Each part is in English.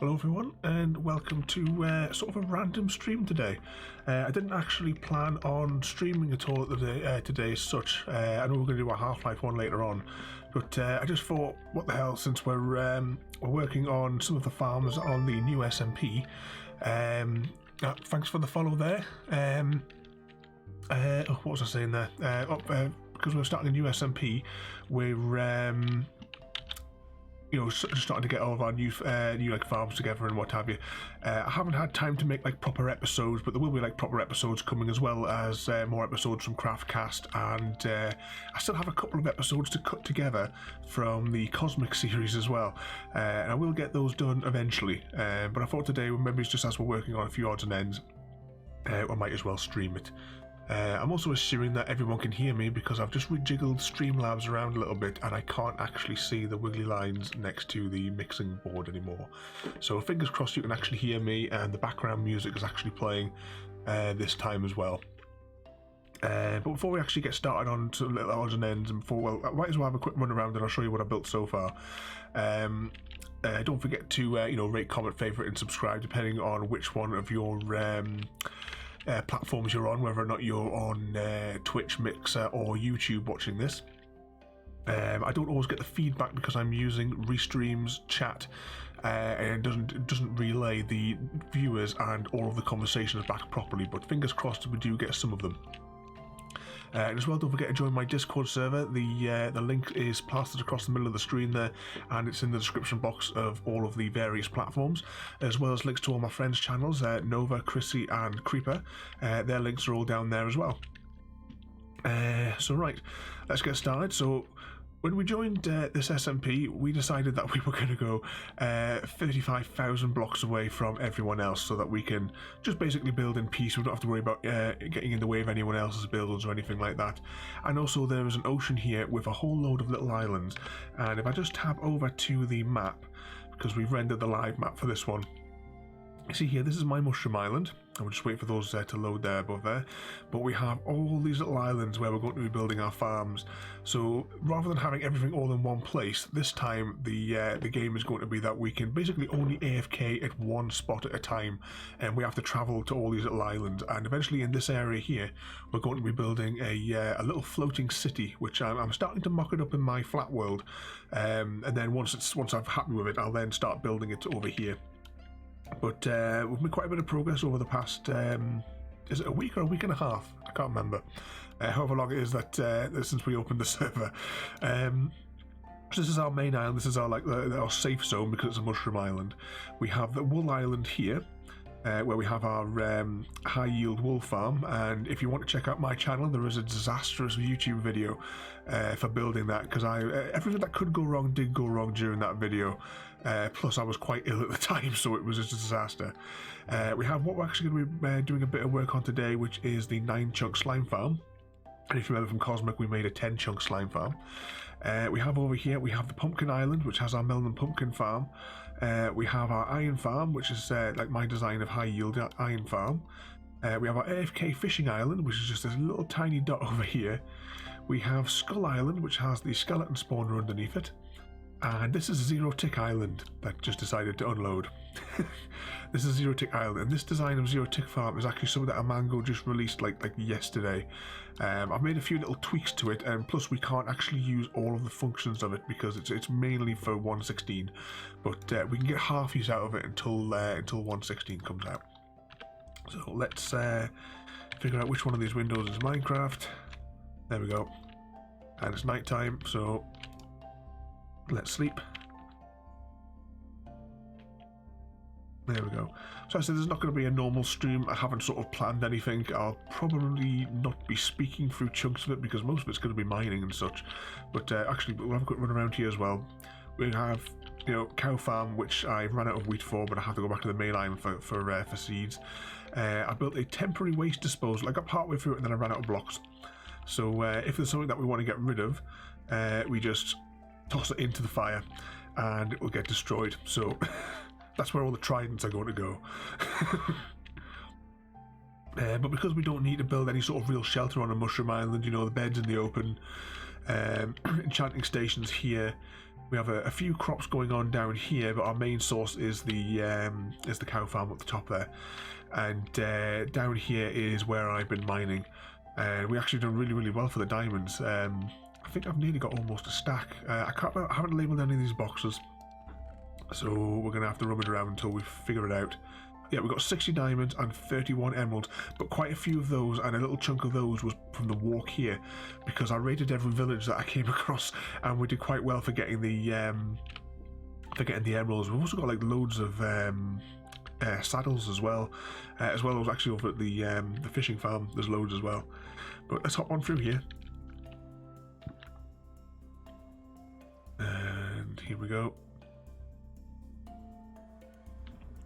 Hello everyone and welcome to sort of a random stream today. I didn't actually plan on streaming at all today as such. I know we're going to do a Half-Life one later on, but I just thought, what the hell, since we're working on some of the farms on the new SMP. Thanks for the follow there. What was I saying there? Because we're starting a new SMP, we're starting to get all of our new like farms together and what have you. I haven't had time to make like proper episodes, but there will be like proper episodes coming, as well as more episodes from Craftcast, and I still have a couple of episodes to cut together from the Cosmic series as well, and I will get those done eventually. But I thought today, maybe it's just as we're working on a few odds and ends, I might as well stream it. I'm also assuming that everyone can hear me because I've just rejiggled Streamlabs around a little bit and I can't actually see the wiggly lines next to the mixing board anymore. So fingers crossed you can actually hear me, and the background music is actually playing this time as well. But before we actually get started on to little odds and ends, and I might as well have a quick run around and I'll show you what I built so far. Don't forget to rate, comment, favourite and subscribe depending on which one of your platforms you're on, whether or not you're on Twitch, Mixer or YouTube watching this. I don't always get the feedback because I'm using Restream's chat, and it doesn't relay the viewers and all of the conversations back properly, but fingers crossed we do get some of them. And as well, don't forget to join my Discord server. The link is plastered across the middle of the screen there, and it's in the description box of all of the various platforms, as well as links to all my friends' channels, Nova, Chrissy and Creeper. Their links are all down there as well. So right, let's get started. So when we joined this SMP, we decided that we were going to go 35,000 blocks away from everyone else so that we can just basically build in peace. We don't have to worry about getting in the way of anyone else's builds or anything like that. And also there is an ocean here with a whole load of little islands. And if I just tab over to the map, because we've rendered the live map for this one, you see here, this is my mushroom island. I will just wait for those to load there above there. But we have all these little islands where we're going to be building our farms. So rather than having everything all in one place, this time the game is going to be that we can basically only AFK at one spot at a time, and we have to travel to all these little islands. And eventually in this area here, we're going to be building a little floating city, which I'm starting to mock it up in my flat world. And then once I'm happy with it, I'll then start building it over here. But we've made quite a bit of progress over the past, is it a week or a week and a half? I can't remember. However long it is that since we opened the server. So this is our main island. This is our our safe zone because it's a mushroom island. We have the wool island here, where we have our high yield wool farm. And if you want to check out my channel, there is a disastrous YouTube video for building that, because everything that could go wrong did go wrong during that video. Plus I was quite ill at the time, so it was just a disaster. We have what we're actually going to be doing a bit of work on today, which is the 9-chunk slime farm. And if you remember from Cosmic, we made a 10-chunk slime farm. We have over here, we have the pumpkin island, which has our melon and pumpkin farm. We have our iron farm, which is like my design of high yield iron farm. We have our AFK fishing island, which is just this little tiny dot over here. We have Skull Island, which has the skeleton spawner underneath it. And this is Zero Tick Island that just decided to unload. This is Zero Tick Island, and this design of Zero Tick Farm is actually something that Amango just released like yesterday. I've made a few little tweaks to it, and plus we can't actually use all of the functions of it because it's mainly for 1.16, but we can get half use out of it until 1.16 comes out. So let's figure out which one of these windows is Minecraft. There we go. And it's night time, so let's sleep. There we go. So I said there's not going to be a normal stream. I haven't sort of planned anything. I'll probably not be speaking through chunks of it because most of it's going to be mining and such. But actually, we'll have a quick run around here as well. We have, cow farm, which I ran out of wheat for, but I have to go back to the main island for seeds. I built a temporary waste disposal. I got partway through it and then I ran out of blocks. So if there's something that we want to get rid of, we just toss it into the fire and it will get destroyed. So that's where all the tridents are going to go. But because we don't need to build any sort of real shelter on a mushroom island, the bed's in the open, enchanting stations here. We have a few crops going on down here, but our main source is the cow farm at the top there. And down here is where I've been mining. We actually done really well for the diamonds. I think I've nearly got almost a stack. I haven't labelled any of these boxes, so we're going to have to rub it around until we figure it out. Yeah, we've got 60 diamonds and 31 emeralds, but quite a few of those and a little chunk of those was from the walk here, because I raided every village that I came across, and we did quite well for getting the emeralds. We've also got like loads of saddles as well as actually over at the fishing farm. There's loads as well. But let's hop on through here, and here we go.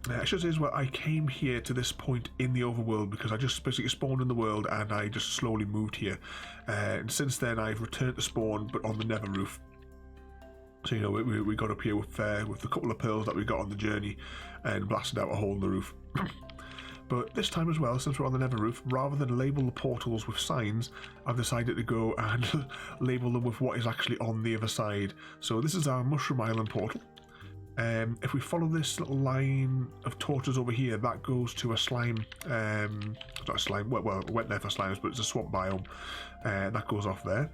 I should say as well, I came here to this point in the overworld because I just basically spawned in the world and I just slowly moved here. And since then I've returned to spawn, but on the nether roof. So, you know, we got up here with the couple of pearls that we got on the journey and blasted out a hole in the roof. But this time as well, since we're on the nether roof, rather than label the portals with signs, I've decided to go and label them with what is actually on the other side. So this is our Mushroom Island portal. If we follow this little line of torches over here, that goes to a slime, not a slime, well, wet there for slimes, but it's a swamp biome, that goes off there.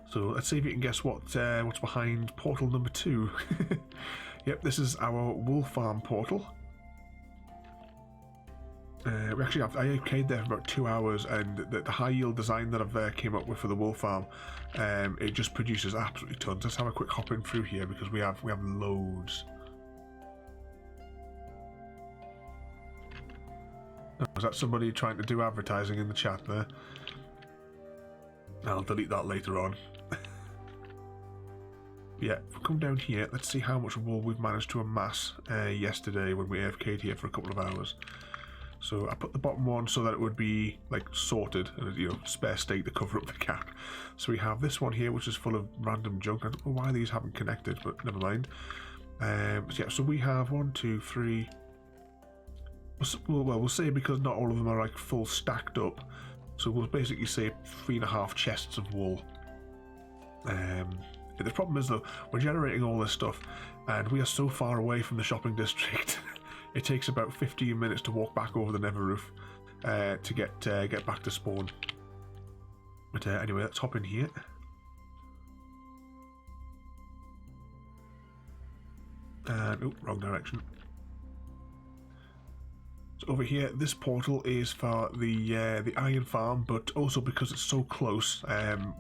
So let's see if you can guess what's behind portal number 2. Yep, this is our wool farm portal. We actually have, I AFK'd there for about 2 hours, and the high yield design that I've came up with for the wool farm, it just produces absolutely tons. Let's have a quick hop in through here because we have loads. Oh, is that somebody trying to do advertising in the chat there? I'll delete that later on. Yeah, if we come down here, let's see how much wool we've managed to amass yesterday when we AFK'd here for a couple of hours. So I put the bottom one so that it would be like sorted and, you know, spare state to cover up the gap. So we have this one here which is full of random junk. I don't know why these haven't connected, but never mind. Yeah, so we have 1, 2, 3. Well, we'll say because not all of them are like full stacked up. So we'll basically say 3.5 chests of wool. The problem is though, we're generating all this stuff and we are so far away from the shopping district. It takes about 15 minutes to walk back over the nether roof to get back to spawn. But anyway, let's hop in here. And oh, wrong direction. So over here, this portal is for the iron farm, but also because it's so close,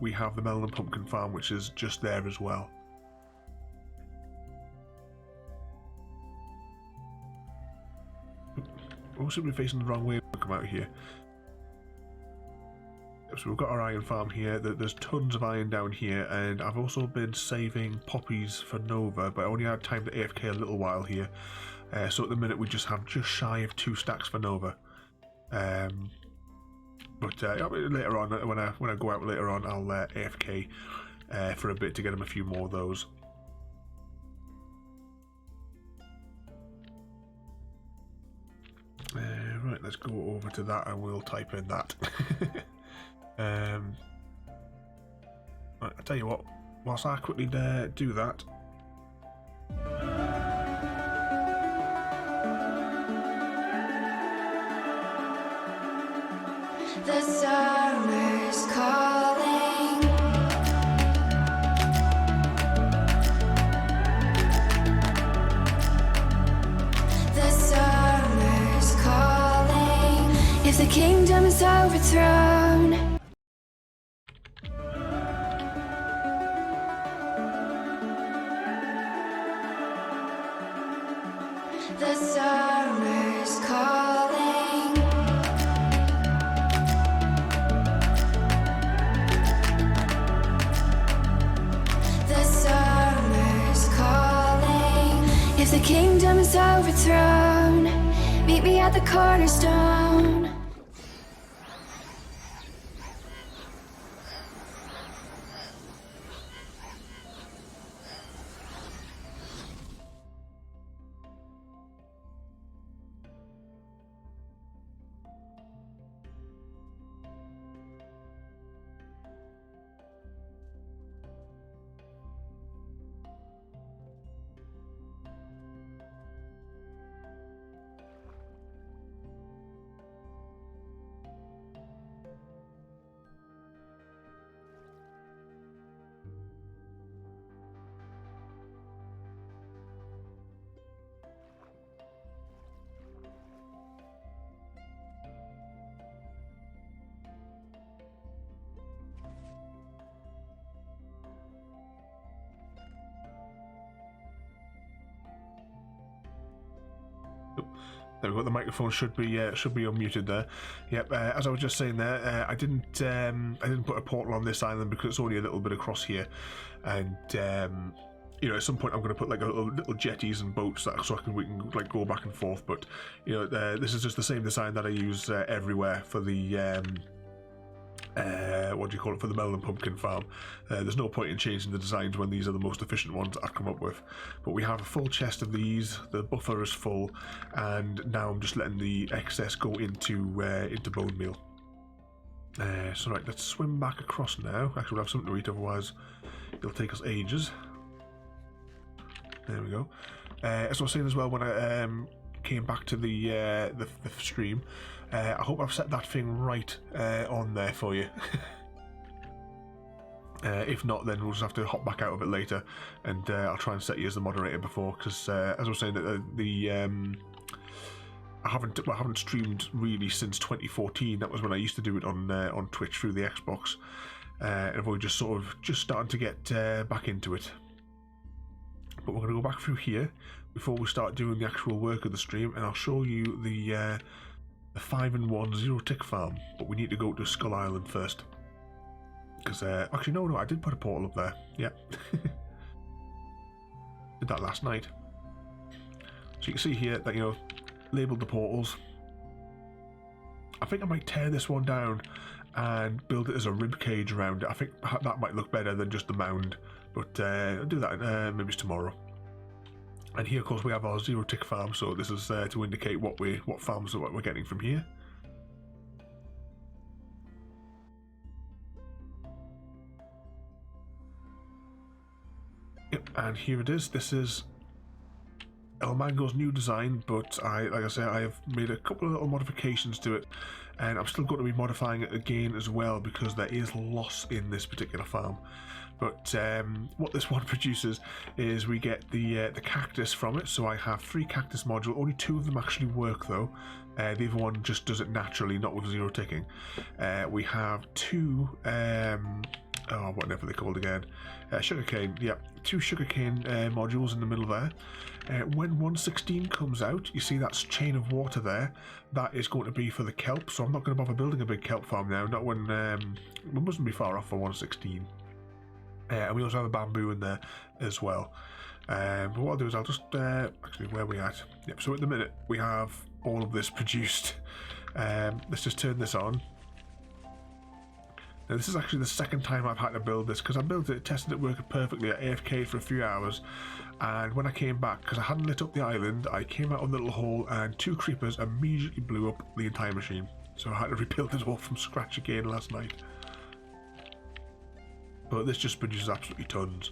we have the melon and pumpkin farm, which is just there as well. Also, we're facing the wrong way to come out here. So we've got our iron farm here. There's tons of iron down here, and I've also been saving poppies for Nova, but I only had time to AFK a little while here. So at the minute we just have just shy of 2 stacks for Nova. But later on, when I go out later on, I'll AFK for a bit to get him a few more of those. Right, let's go over to that and we'll type in that. Right, I'll tell you what, whilst I quickly do that. The summer's calling. The summer's calling. If the kingdom is overthrown. The summer's calling. The summer's calling. If the kingdom is overthrown, meet me at the cornerstone. There we go. The microphone should be unmuted there. Yep. As I was just saying there, I didn't put a portal on this island because it's only a little bit across here, and you know, at some point I'm going to put like a little jetties and boats so we can like go back and forth. But you know, this is just the same design that I use everywhere for the what do you call it, for the melon pumpkin farm. There's no point in changing the designs when these are the most efficient ones I've come up with. But we have a full chest of these, the buffer is full, and now I'm just letting the excess go into bone meal. So right, let's swim back across now. Actually, we'll have something to eat, otherwise it'll take us ages. There we go. As I was saying as well when I came back to the stream, I hope I've set that thing right on there for you. If not, then we'll just have to hop back out of it later, and I'll try and set you as the moderator before, because as I was saying, I haven't streamed really since 2014. That was when I used to do it on Twitch through the Xbox, and I've only just starting to get back into it. But we're going to go back through here before we start doing the actual work of the stream, and I'll show you the 5-in-1 zero-tick farm. But we need to go to Skull Island first, because actually no, I did put a portal up there. Yeah, did that last night. So you can see here that, you know, labelled the portals. I think I might tear this one down and build it as a rib cage around it. I think that might look better than just the mound, but I'll do that maybe tomorrow. And here, of course, we have our zero-tick farm, so this is to indicate what farms we're getting from here. Yep, and here it is. This is El Mango's new design, but like I say, I have made a couple of little modifications to it, and I'm still going to be modifying it again as well, because there is loss in this particular farm. But what this one produces is we get the cactus from it. So I have 3 cactus modules. Only 2 of them actually work though. The other one just does it naturally, not with zero ticking. We have 2 whatever they're called again, sugarcane. Yep, 2 sugarcane modules in the middle there. When 1.16 comes out, you see that chain of water there. That is going to be for the kelp. So I'm not going to bother building a big kelp farm now. Not when we mustn't be far off for 1.16. And we also have a bamboo in there as well. But what I'll do is I'll just actually, where are we at? Yep. So at the minute we have all of this produced. Let's just turn this on. Now this is actually the second time I've had to build this, because I built it, tested it working perfectly at AFK for a few hours, and when I came back, because I hadn't lit up the island, I came out of the little hole and 2 creepers immediately blew up the entire machine. So I had to rebuild it all from scratch again last night. But this just produces absolutely tons.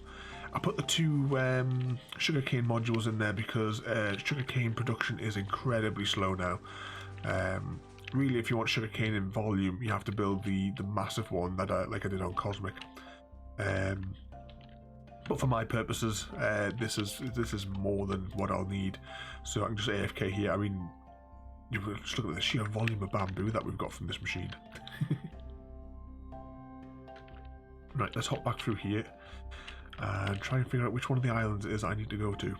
I put the 2 sugarcane modules in there because sugarcane production is incredibly slow now. Really, if you want sugarcane in volume, you have to build the massive one that like I did on Cosmic. But for my purposes, this is more than what I'll need. So I can just AFK here. I mean, you just look at the sheer volume of bamboo that we've got from this machine. Right, let's hop back through here and try and figure out which one of the islands it is I need to go to.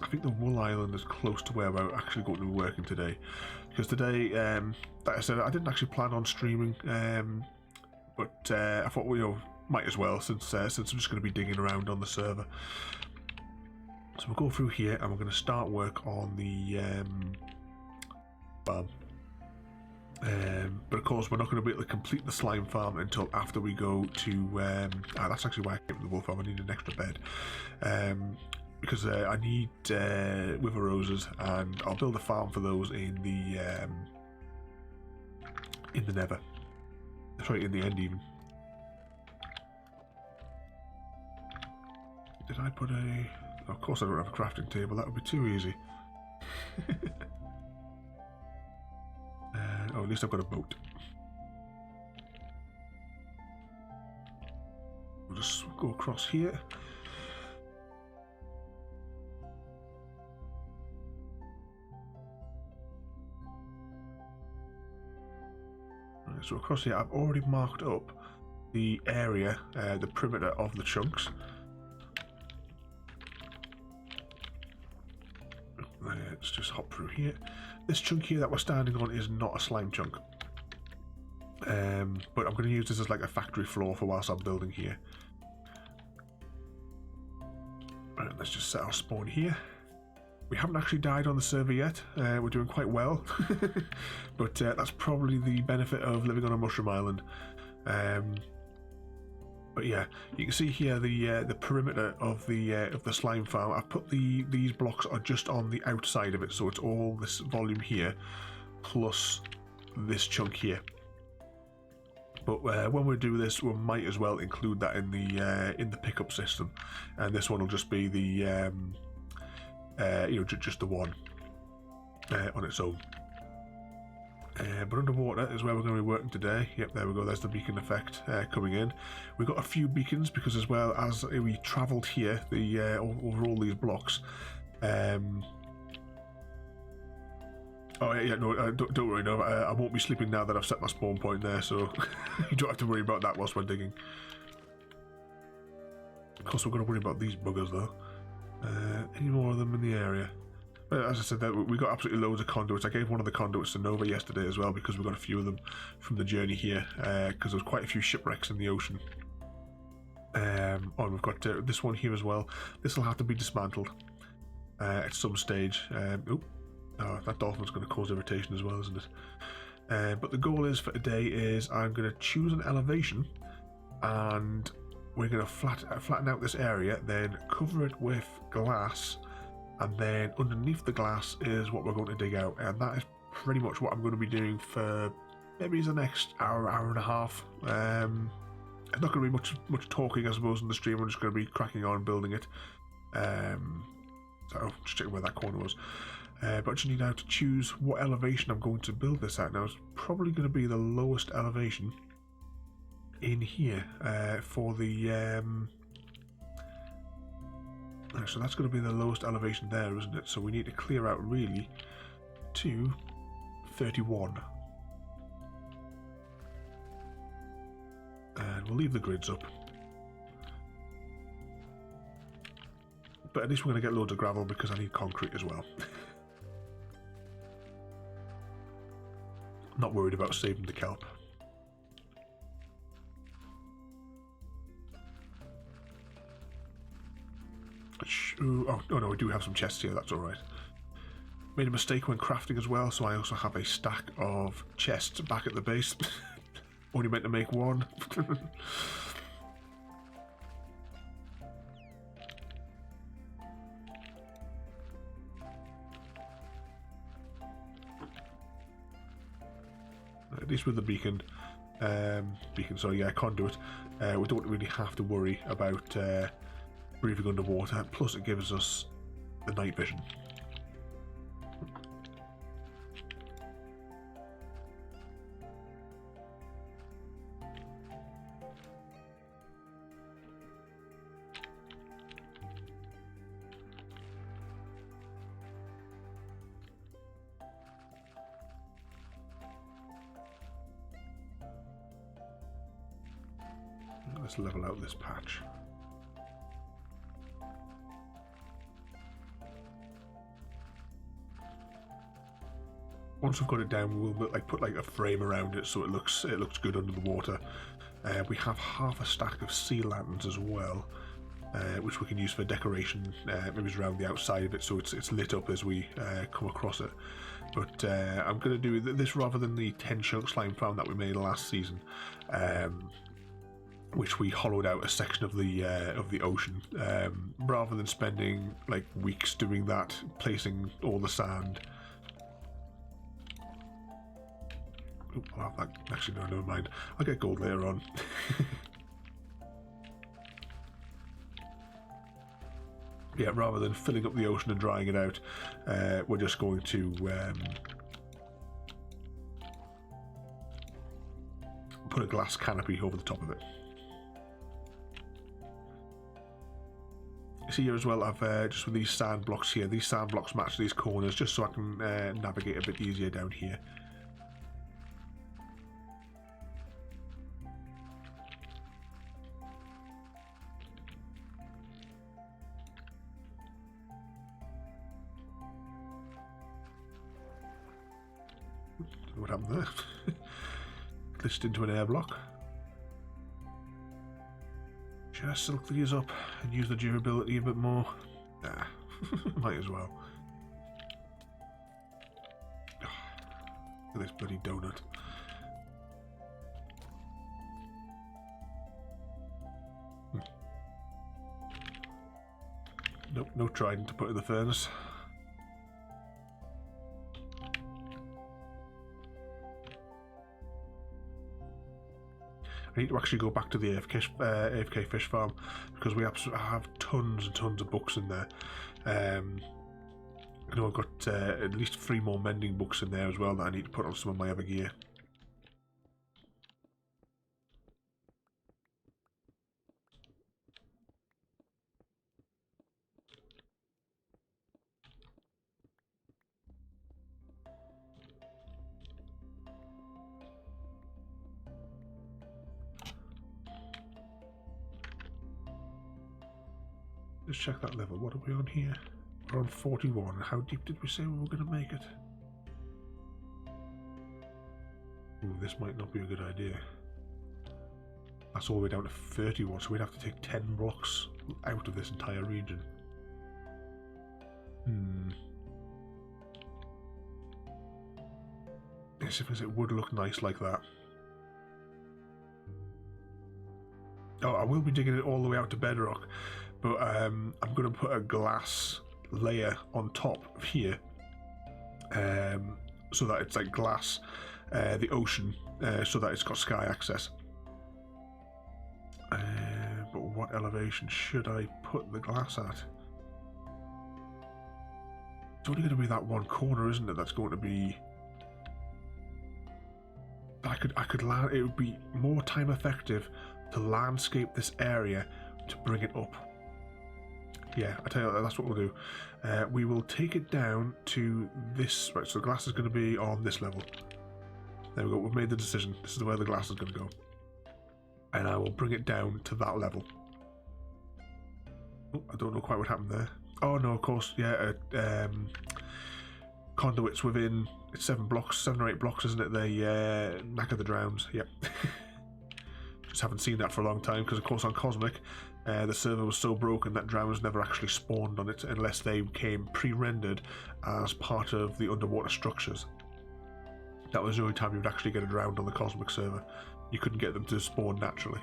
I think the Wool Island is close to where we're actually going to be working today. Because today, like I said, I didn't actually plan on streaming, but I thought, well, you know, might as well, since I'm just going to be digging around on the server. So we'll go through here and we're going to start work on the farm. But of course we're not going to be able to complete the slime farm until after we go to that's actually why I came to the wool farm. I need an extra bed because I need wither roses, and I'll build a farm for those in the nether, sorry, in the end even. Did I put a... Of course I don't have a crafting table, that would be too easy. Oh, at least I've got a boat. We'll just go across here. Right, so across here, I've already marked up the area, the perimeter of the chunks. let's just hop through here. This chunk here that we're standing on is not a slime chunk. But I'm going to use this as like a factory floor for whilst I'm building here. Right, let's just set our spawn here. We haven't actually died on the server yet. We're doing quite well. But that's probably the benefit of living on a mushroom island. But yeah, you can see here the perimeter of the slime farm. I've put these blocks are just on the outside of it, so it's all this volume here plus this chunk here. But when we do this, we might as well include that in the pickup system, and this one will just be the just the one on its own. But underwater is where we're going to be working today. Yep, there we go. There's the beacon effect coming in. We've got a few beacons because as well as we travelled here, over all these blocks. Oh yeah, no, don't worry, no, I won't be sleeping now that I've set my spawn point there, so you don't have to worry about that whilst we're digging. Of course, we're going to worry about these buggers though. Any more of them in the area? As I said, we got absolutely loads of conduits. I gave one of the conduits to Nova yesterday as well because we got a few of them from the journey here, because there was quite a few shipwrecks in the ocean. We've got this one here as well. This will have to be dismantled at some stage. Oh, that dolphin's going to cause irritation as well, isn't it? But the goal is for today is I'm going to choose an elevation, and we're going to flatten out this area, then cover it with glass, and then underneath the glass is what we're going to dig out, and that is pretty much what I'm going to be doing for maybe the next hour and a half. It's not going to be much talking, I suppose, in the stream. I'm just going to be cracking on building it. So just checking where that corner was. But I just need now to choose what elevation I'm going to build this at. Now it's probably going to be the lowest elevation in here for the so that's going to be the lowest elevation there, isn't it? So we need to clear out really to 31, and we'll leave the grids up. But at least we're going to get loads of gravel because I need concrete as well. Not worried about saving the kelp. Oh no, we do have some chests here, that's alright. Made a mistake when crafting as well, so I also have a stack of chests back at the base. Only meant to make one. At least with the beacon, conduit, we don't really have to worry about breathing underwater, plus it gives us the night vision. Let's level out this patch. Once we've got it down, we'll put a frame around it so it looks good under the water. We have half a stack of sea lanterns as well, which we can use for decoration, maybe around the outside of it so it's lit up as we come across it. But I'm going to do this rather than the 10 chunk slime farm that we made last season, which we hollowed out a section of the ocean. Rather than spending weeks doing that, placing all the sand. I'll have that. Actually, no, never mind. I'll get gold later on. Yeah, rather than filling up the ocean and drying it out, we're just going to put a glass canopy over the top of it. See here as well, I've just with these sand blocks here, these sand blocks match these corners just so I can navigate a bit easier down here. What happened there? Glitched into an air block. Should I silk these up and use the durability a bit more? Nah, might as well. Look at this bloody donut. Nope, no trident to put in the furnace. I need to actually go back to the AFK fish farm because we absolutely have tons and tons of books in there. I know I've got at least 3 more mending books in there as well that I need to put on some of my other gear. Let's check that level. What are we on here? We're on 41. How deep did we say we were going to make it? Ooh, this might not be a good idea. That's all the way down to 31, so we'd have to take 10 blocks out of this entire region. Yes, because it would look nice like that. Oh, I will be digging it all the way out to Bedrock, but I'm going to put a glass layer on top of here, so that it's like glass, the ocean, so that it's got sky access. But what elevation should I put the glass at? It's only going to be that one corner, isn't it? That's going to be. I could land. It would be more time effective to landscape this area to bring it up. Yeah, I tell you what, that's what we'll do. We will take it down to this. Right, so the glass is going to be on this level. There we go. We've made the decision. This is where the glass is going to go, and I will bring it down to that level. Oh, I don't know quite what happened there. Oh no, of course, yeah. Conduits within 7 or 8 blocks, isn't it? They knacker the drowns. Yep. Just haven't seen that for a long time because, of course, on Cosmic, the server was so broken that drowns never actually spawned on it unless they came pre-rendered as part of the underwater structures. That was the only time you would actually get a drowned on the Cosmic server. You couldn't get them to spawn naturally.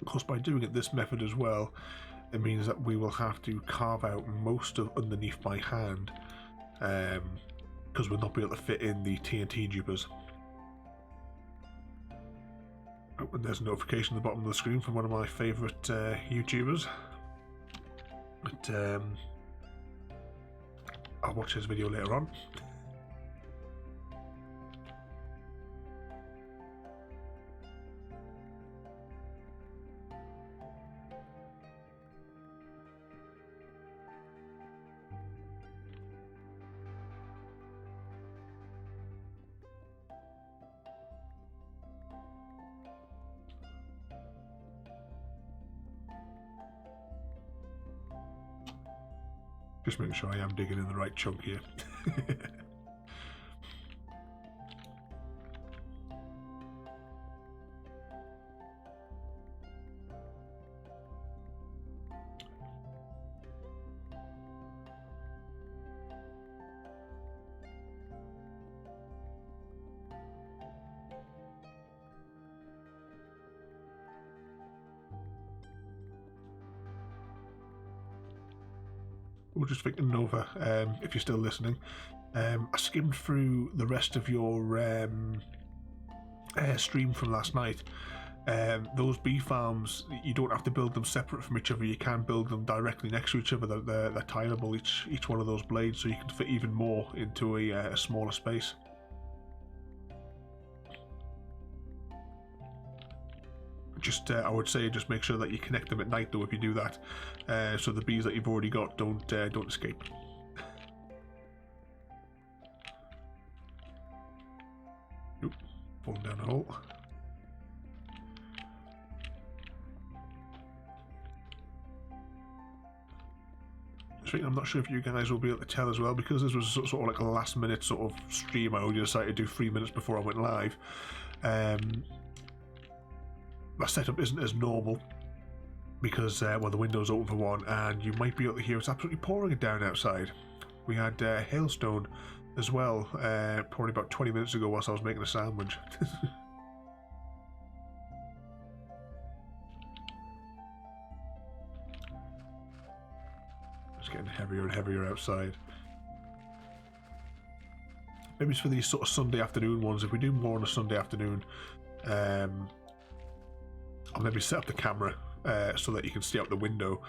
Of course, by doing it this method as well, it means that we will have to carve out most of underneath by hand, because we'll not be able to fit in the TNT dupers. Oh, and there's a notification at the bottom of the screen from one of my favourite YouTubers. But I'll watch his video later on. Just making sure I am digging in the right chunk here. we're just thinking over, if you're still listening, I skimmed through the rest of your stream from last night. Those bee farms, you don't have to build them separate from each other. You can build them directly next to each other. They're tileable, each one of those blades, so you can fit even more into a smaller space. Just, I would say, just make sure that you connect them at night, though, if you do that, so the bees that you've already got don't escape. Oop, falling down a hole. I'm not sure if you guys will be able to tell as well, because this was sort of like a last minute sort of stream. I only decided to do 3 minutes before I went live. My setup isn't as normal because well, the window's open for one, and you might be able to hear it's absolutely pouring it down outside. We had hailstone as well, probably about 20 minutes ago whilst I was making a sandwich. It's getting heavier and heavier outside. Maybe it's for these sort of Sunday afternoon ones. If we do more on a Sunday afternoon, I'll maybe set up the camera so that you can see out the window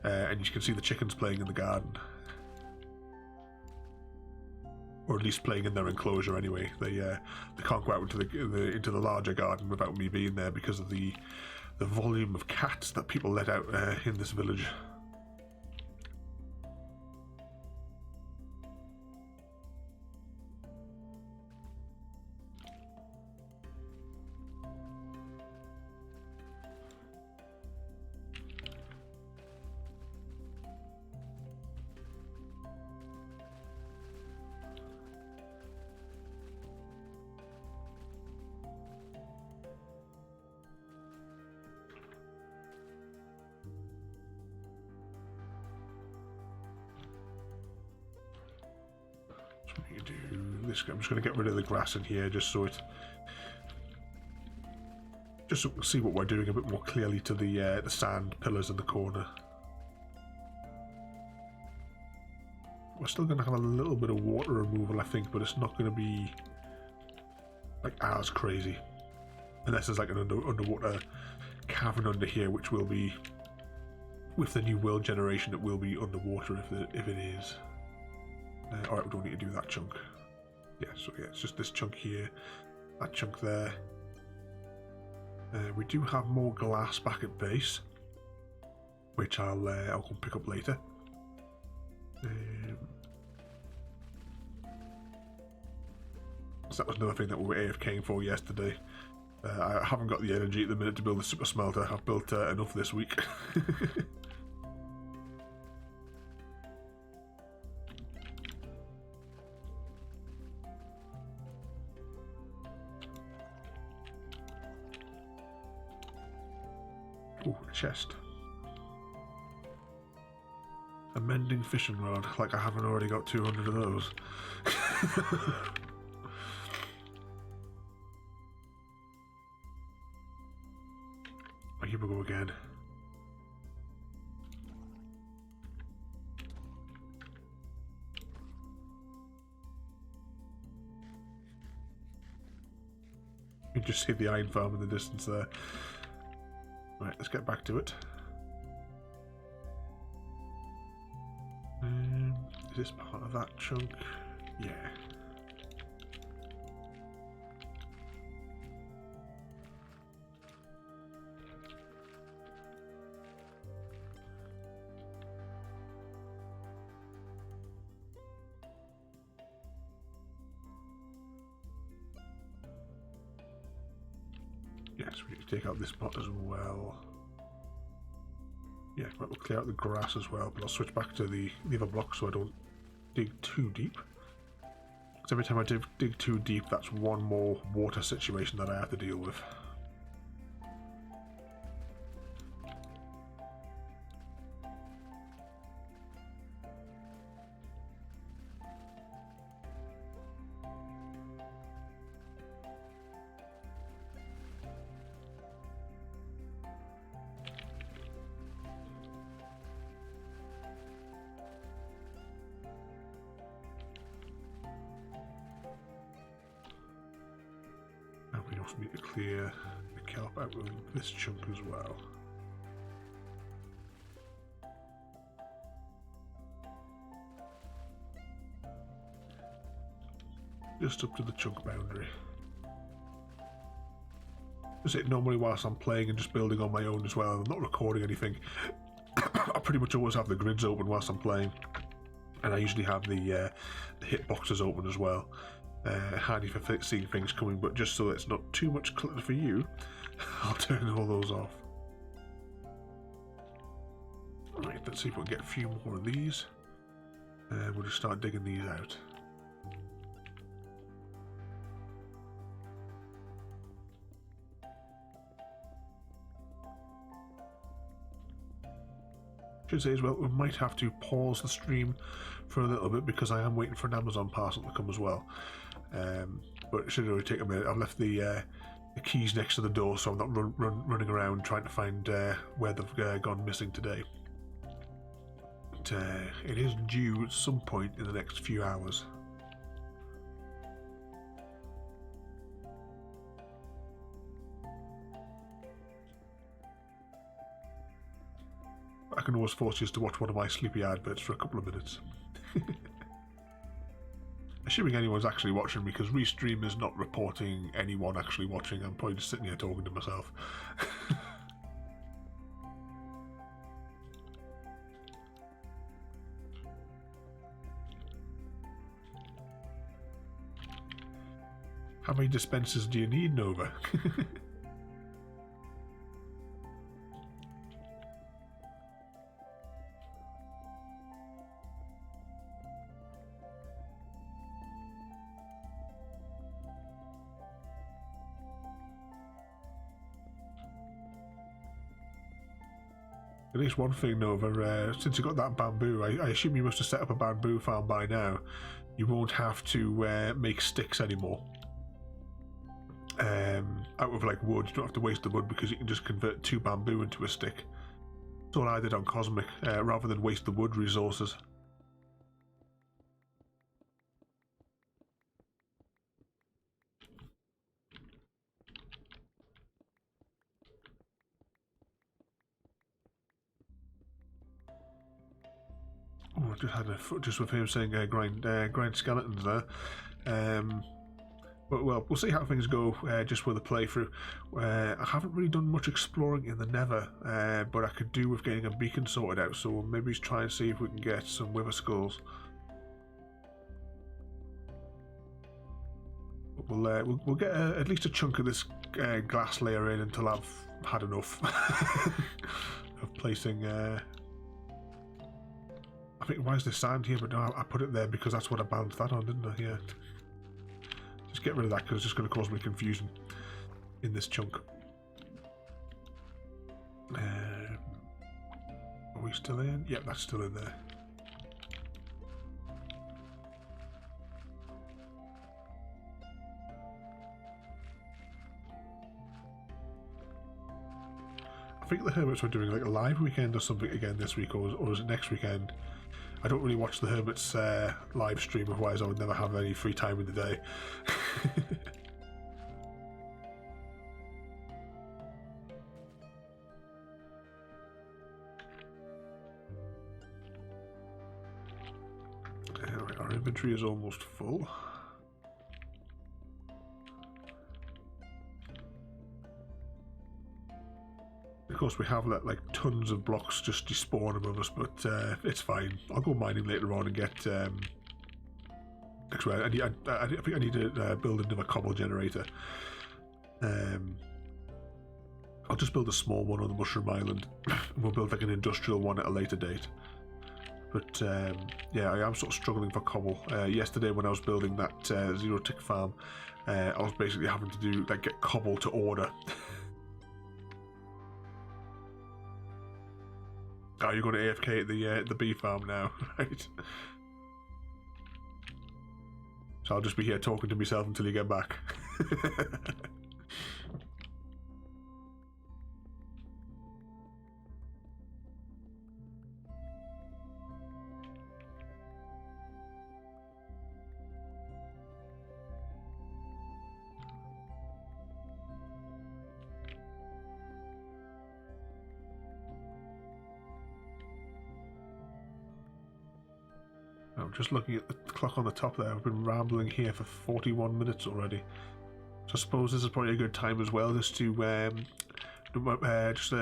and you can see the chickens playing in the garden. Or at least playing in their enclosure anyway. They can't go out into the larger garden without me being there because of the volume of cats that people let out in this village. I'm just going to get rid of the grass in here just so we can see what we're doing a bit more clearly to the sand pillars in the corner. We're still going to have a little bit of water removal, I think, but it's not going to be like as crazy unless there's like an underwater cavern under here, which will be, with the new world generation, it will be underwater if it is. Alright, we don't need to do that chunk. Yeah, so yeah, it's just this chunk here, that chunk there. We do have more glass back at base, which I'll go pick up later. So that was another thing that we were AFKing for yesterday. I haven't got the energy at the minute to build a super smelter. I've built enough this week. Ooh, a chest. A mending fishing rod, like I haven't already got 200 of those. Oh, here we go again. You can just see the iron farm in the distance there. Right, let's get back to it. Is this part of that chunk? Yeah. Yes, we need to take out this pot as well. Yeah, we'll clear out the grass as well, but I'll switch back to the other block so I don't dig too deep. Because every time I dig too deep, that's one more water situation that I have to deal with. for me to clear the kelp out of this chunk as well. Just up to the chunk boundary. That's it. Normally whilst I'm playing and just building on my own as well, I'm not recording anything. I pretty much always have the grids open whilst I'm playing. And I usually have the hitboxes open as well. Handy for seeing things coming, but just so it's not too much clutter for you, I'll turn all those off. Right, let's see if we can get a few more of these. And we'll just start digging these out. Should say as well, we might have to pause the stream for a little bit because I am waiting for an Amazon parcel to come as well. But it should only take a minute. I've left the keys next to the door, so I'm not running around trying to find where they've gone missing today. But, it is due at some point in the next few hours. I can always force you to watch one of my sleepy adverts for a couple of minutes. Assuming anyone's actually watching, because Restream is not reporting anyone actually watching. I'm probably just sitting here talking to myself. How many dispensers do you need, Nova? At least one thing, Nova, since you got that bamboo, I assume you must have set up a bamboo farm by now. You won't have to make sticks anymore. Out of like wood, you don't have to waste the wood because you can just convert 2 bamboo into a stick. That's all I did on Cosmic, rather than waste the wood resources. Oh, I just had a foot just with him saying grind skeletons there. But well, we'll see how things go just with the playthrough. I haven't really done much exploring in the Nether, but I could do with getting a beacon sorted out. So we'll maybe try and see if we can get some wither skulls. But we'll get at least a chunk of this glass layer in until I've had enough of placing. I think, why is there sand here? But no, I put it there because that's what I balanced that on, didn't I? Yeah. Just get rid of that because it's just going to cause me confusion in this chunk. Are we still in? Yep, that's still in there. I think the Hermits were doing like a live weekend or something again this week, or is it next weekend? I don't really watch the Hermits live stream, otherwise I would never have any free time in the day. Right, our inventory is almost full. Of course, we have like tons of blocks just despawn above us, but it's fine. I'll go mining later on and get. Actually, I think I need to build another cobble generator. I'll just build a small one on the Mushroom Island. We'll build like an industrial one at a later date. But yeah, I am sort of struggling for cobble. Yesterday, when I was building that zero tick farm, I was basically having to do like get cobble to order. Oh, you're going to AFK at the bee farm now, right? So I'll just be here talking to myself until you get back. I'm just looking at the clock on the top there. I've been rambling here for 41 minutes already. So I suppose this is probably a good time as well just to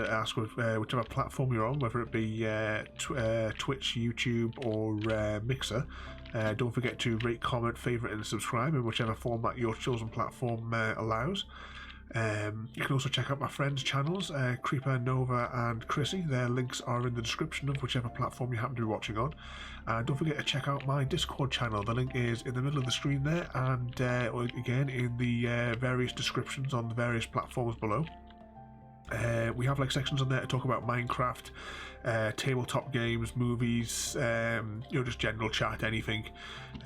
ask whichever platform you're on, whether it be Twitch, YouTube, or Mixer. Don't forget to rate, comment, favourite, and subscribe in whichever format your chosen platform allows. You can also check out my friends' channels, Creeper, Nova, and Chrissy. Their links are in the description of whichever platform you happen to be watching on. And don't forget to check out my Discord channel. The link is in the middle of the screen there, and again in the various descriptions on the various platforms below. We have like sections on there to talk about Minecraft, tabletop games, movies, just general chat, anything.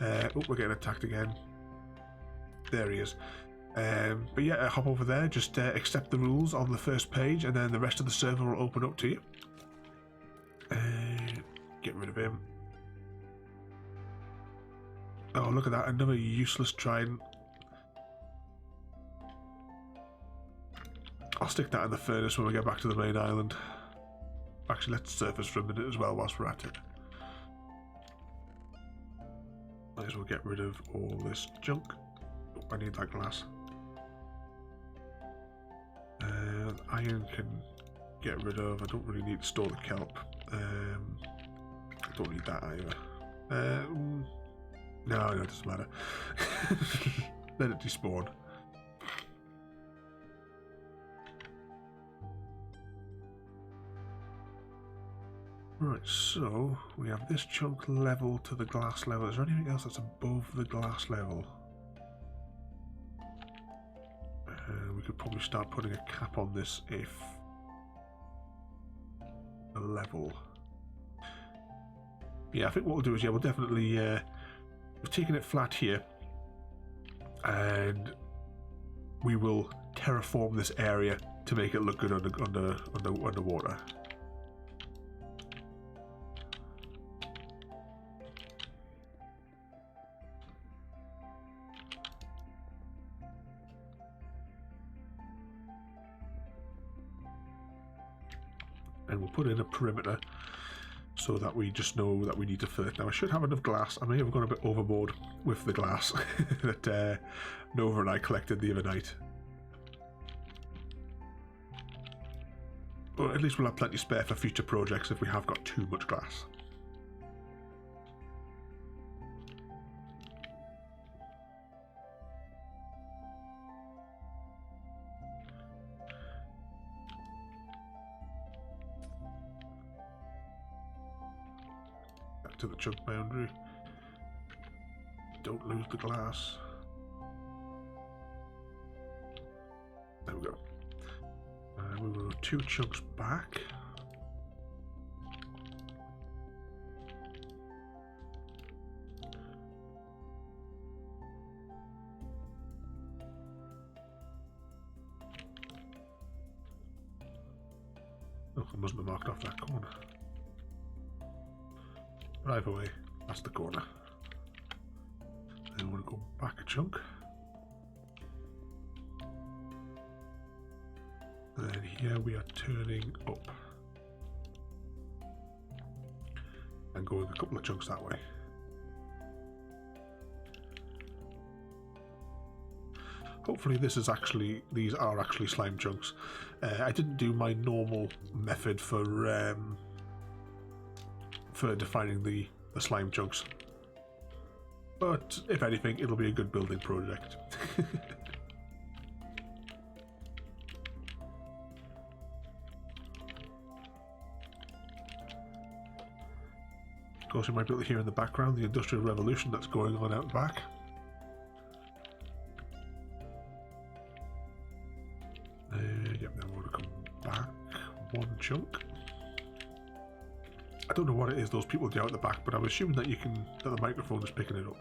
Oh, we're getting attacked again. There he is. But yeah, hop over there, just accept the rules on the first page, and then the rest of the server will open up to you. Get rid of him. Oh, look at that, another useless trident. I'll stick that in the furnace when we get back to the main island. Actually, let's surface for a minute as well whilst we're at it. Might as well get rid of all this junk. Oh, I need that glass. Iron can get rid of. I don't really need to store the kelp. I don't need that either. No, it doesn't matter. Let it despawn. Right, so we have this chunk level to the glass level. Is there anything else that's above the glass level? We could probably start putting a cap on this if a level. Yeah, I think what we'll do is, yeah, we'll definitely we've taken it flat here, and we will terraform this area to make it look good underwater. And we'll put in a perimeter so that we just know that we need to fill it. Now I should have enough glass. I may have gone a bit overboard with the glass that Nova and I collected the other night. But at least we'll have plenty spare for future projects if we have got too much glass. To the chunk boundary. Don't lose the glass. There we go. We will go 2 chunks back. Oh, I mustn't have marked off that corner. Right away, that's the corner. Then we'll go back a chunk. And then here we are turning up. And going a couple of chunks that way. Hopefully these are actually slime chunks. I didn't do my normal method for defining the slime chunks, but if anything, it'll be a good building project. Of course, you might be able to hear in the background the Industrial Revolution that's going on out back. Yep, then we're going to come back 1 chunk. I don't know what it is those people do out the back, but I'm assuming that that the microphone is picking it up.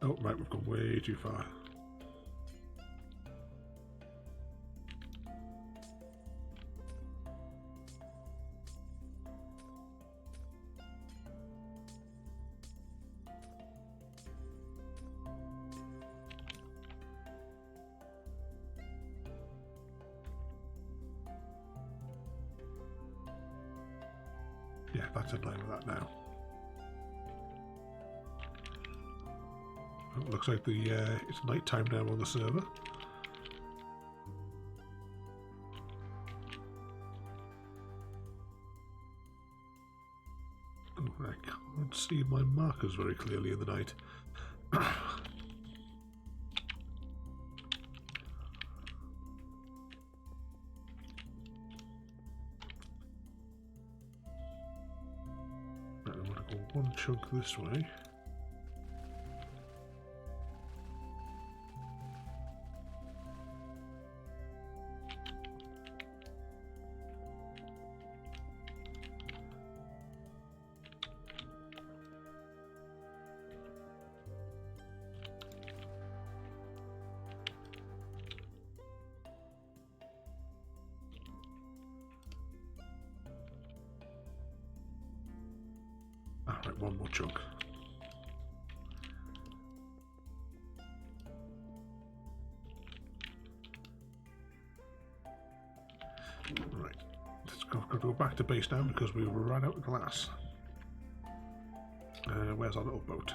Oh, right, we've gone way too far. that's in line with that now. Oh, looks like the it's night time now on the server. Oh, I can't see my markers very clearly in the night. Right, I want to go one chunk this way. Right, one more chunk. Right, let's go back to base now because we ran out of glass. Where's our little boat?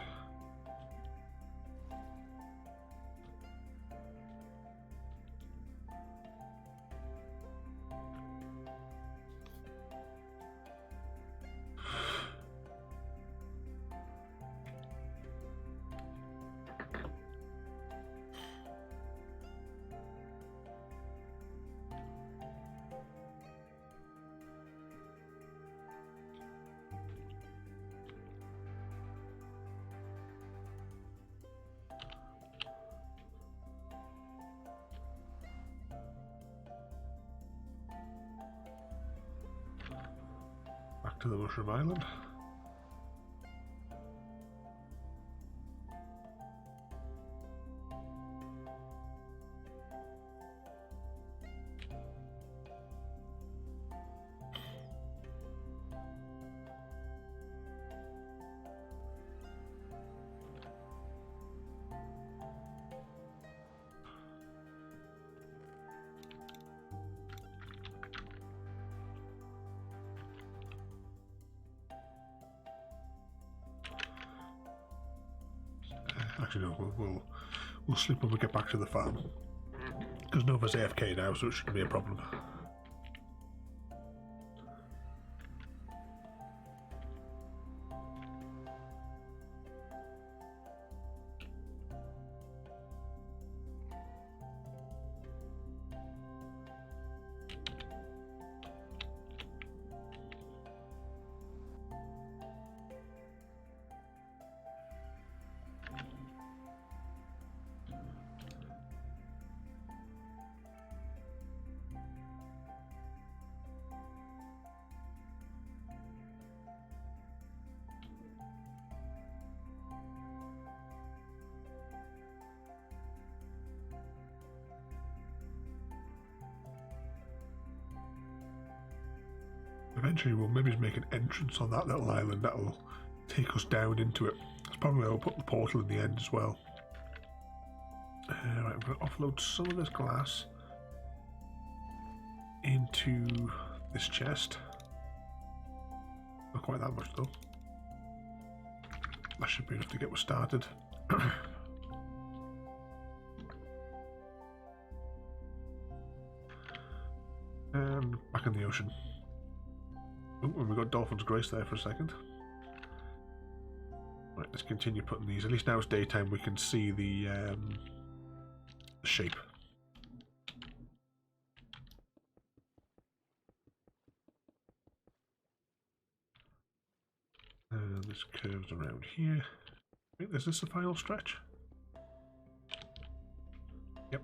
Back to the Mushroom Island. Actually, no, we'll sleep when we get back to the farm. Because Nova's AFK now, so it shouldn't be a problem. Eventually we'll maybe make an entrance on that little island that'll take us down into it. That's probably where we'll put the portal in the end as well. Right, we're going to offload some of this glass into this chest. Not quite that much though. That should be enough to get us started. And back in the ocean. Oh, and we got Dolphin's Grace there for a second. Right, let's continue putting these. At least now it's daytime, we can see the shape. And this curves around here. Wait, is this the final stretch? Yep.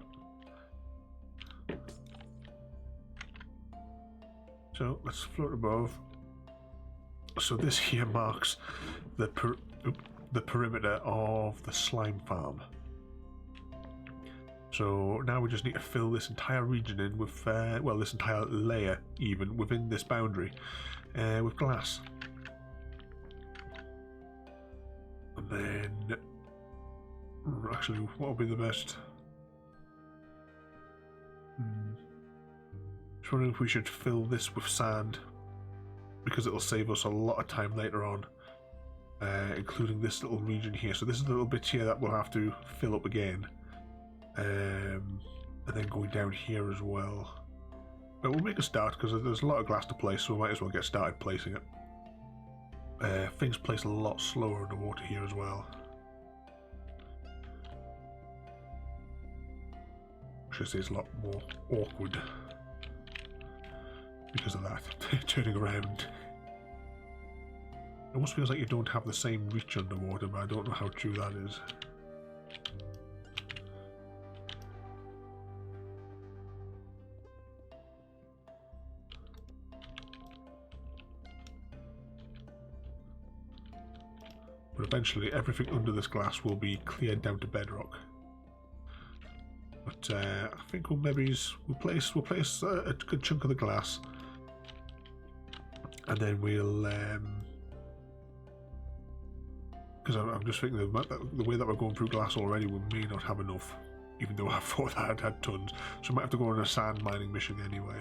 So let's float above. So this here marks the perimeter of the slime farm. So now we just need to fill this entire region in with, well, this entire layer even within this boundary with glass. And then, actually, what would be the best? Just wondering if we should fill this with sand, because it'll save us a lot of time later on, including this little region here. So this is a little bit here that we'll have to fill up again, and then going down here as well. But we'll make a start because there's a lot of glass to place, so we might as well get started placing it. Things place a lot slower underwater here as well. I should say it's a lot more awkward because of that. Turning around. It almost feels like you don't have the same reach underwater, but I don't know how true that is. But eventually everything under this glass will be cleared down to bedrock. But I think we'll place a good chunk of the glass, and then we'll because I'm just thinking the way that we're going through glass already, we may not have enough, even though I thought that I'd had tons. So we might have to go on a sand mining mission anyway.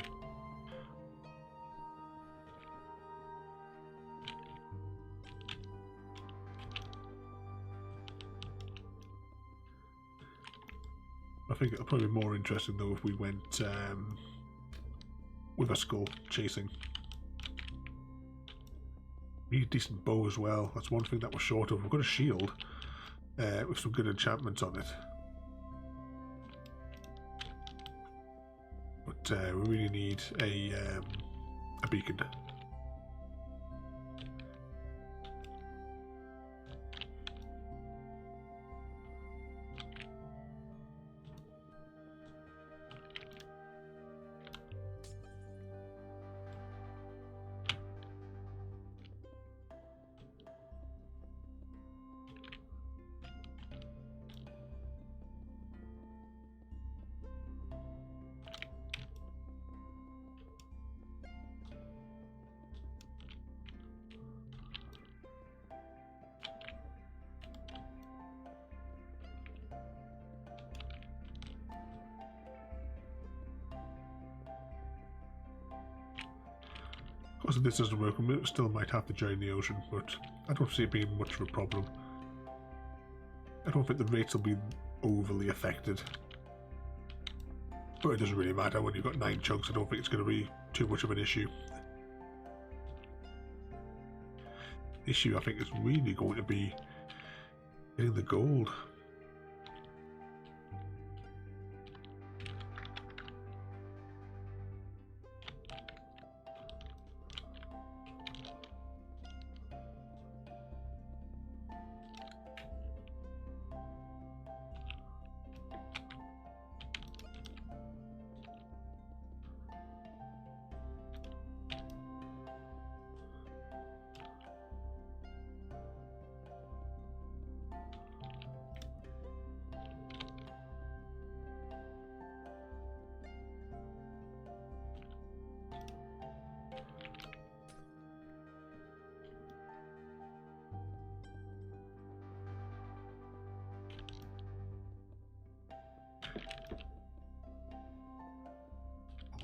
I think it'll probably be more interesting though if we went with a skull chasing. Need a decent bow as well. That's one thing that we're short of. We've got a shield with some good enchantments on it, but we really need a beacon. Of course, if this doesn't work, we still might have to join the ocean, but I don't see it being much of a problem. I don't think the rates will be overly affected. But it doesn't really matter when you've got 9 chunks. I don't think it's going to be too much of an issue. The issue, I think, is really going to be getting the gold.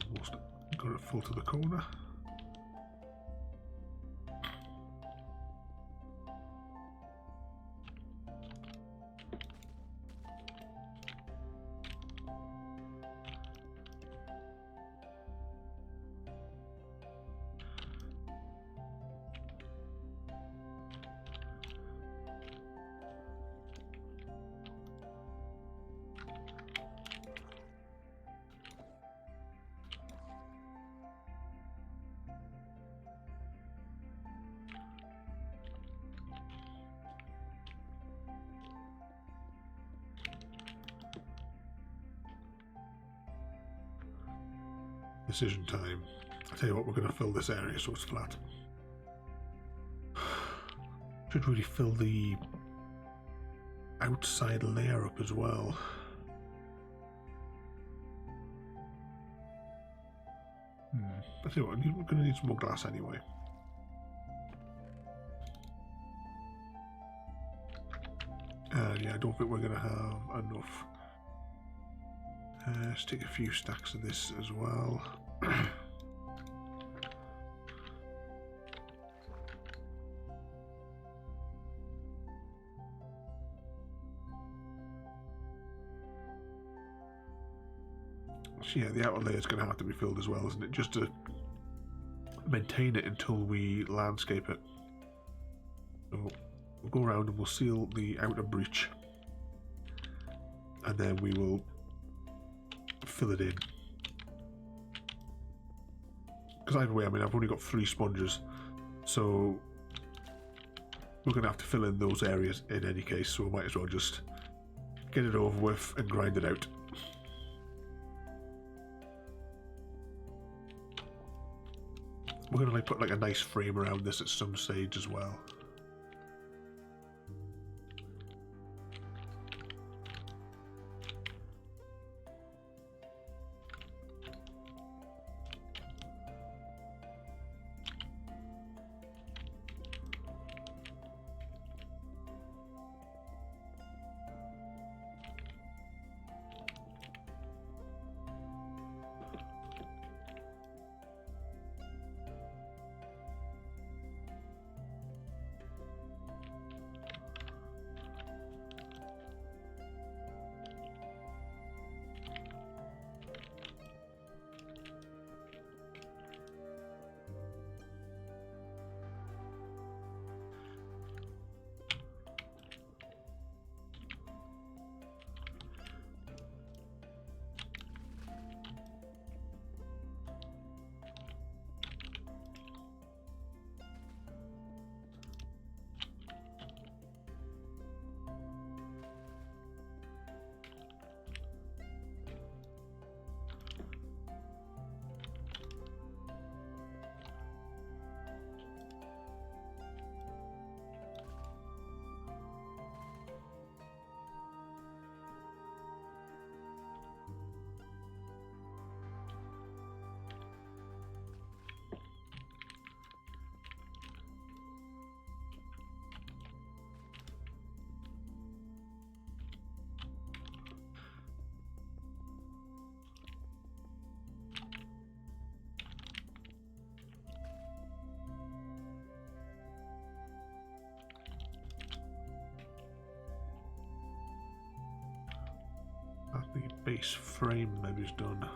Almost got it full to the corner. Decision time. I tell you what, we're going to fill this area so it's flat. Should really fill the outside layer up as well. I tell you what, we're going to need some more glass anyway. And yeah, I don't think we're going to have enough. Let's take a few stacks of this as well. So yeah, the outer layer is going to have to be filled as well, isn't it? Just to maintain it until we landscape it. So we'll go around and we'll seal the outer breach, and then we will fill it in. Because either way, I mean, I've only got 3 sponges, so we're going to have to fill in those areas in any case, so we might as well just get it over with and grind it out. We're going to put like a nice frame around this at some stage as well. The base frame maybe is done.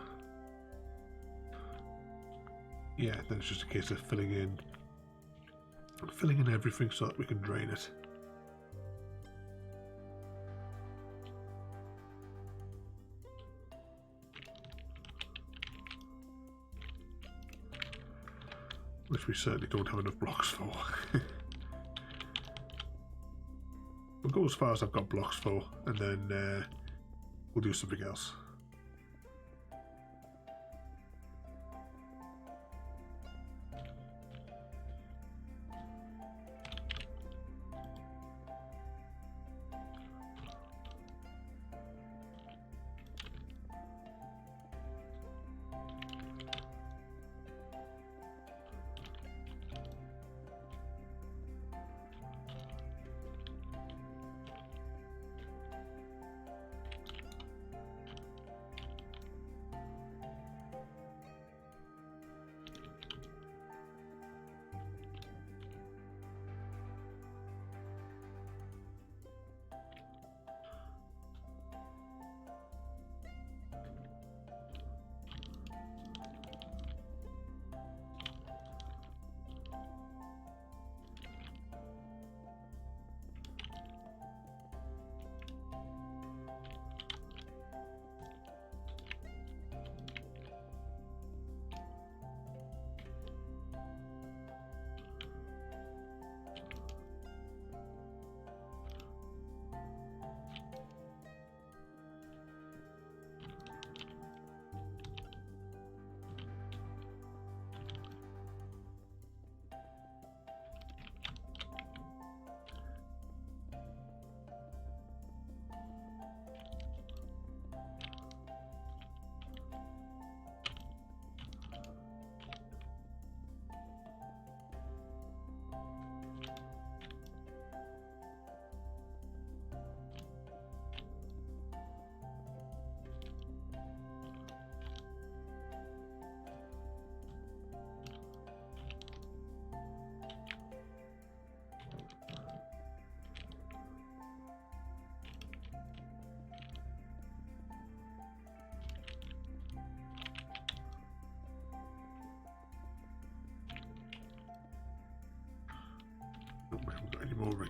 Yeah, then it's just a case of filling in everything so that we can drain it. Which we certainly don't have enough blocks for. We'll go as far as I've got blocks for, and then we'll do something else.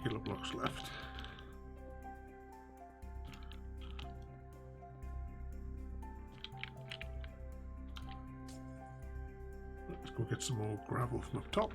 regular blocks left. Let's go get some more gravel from up top.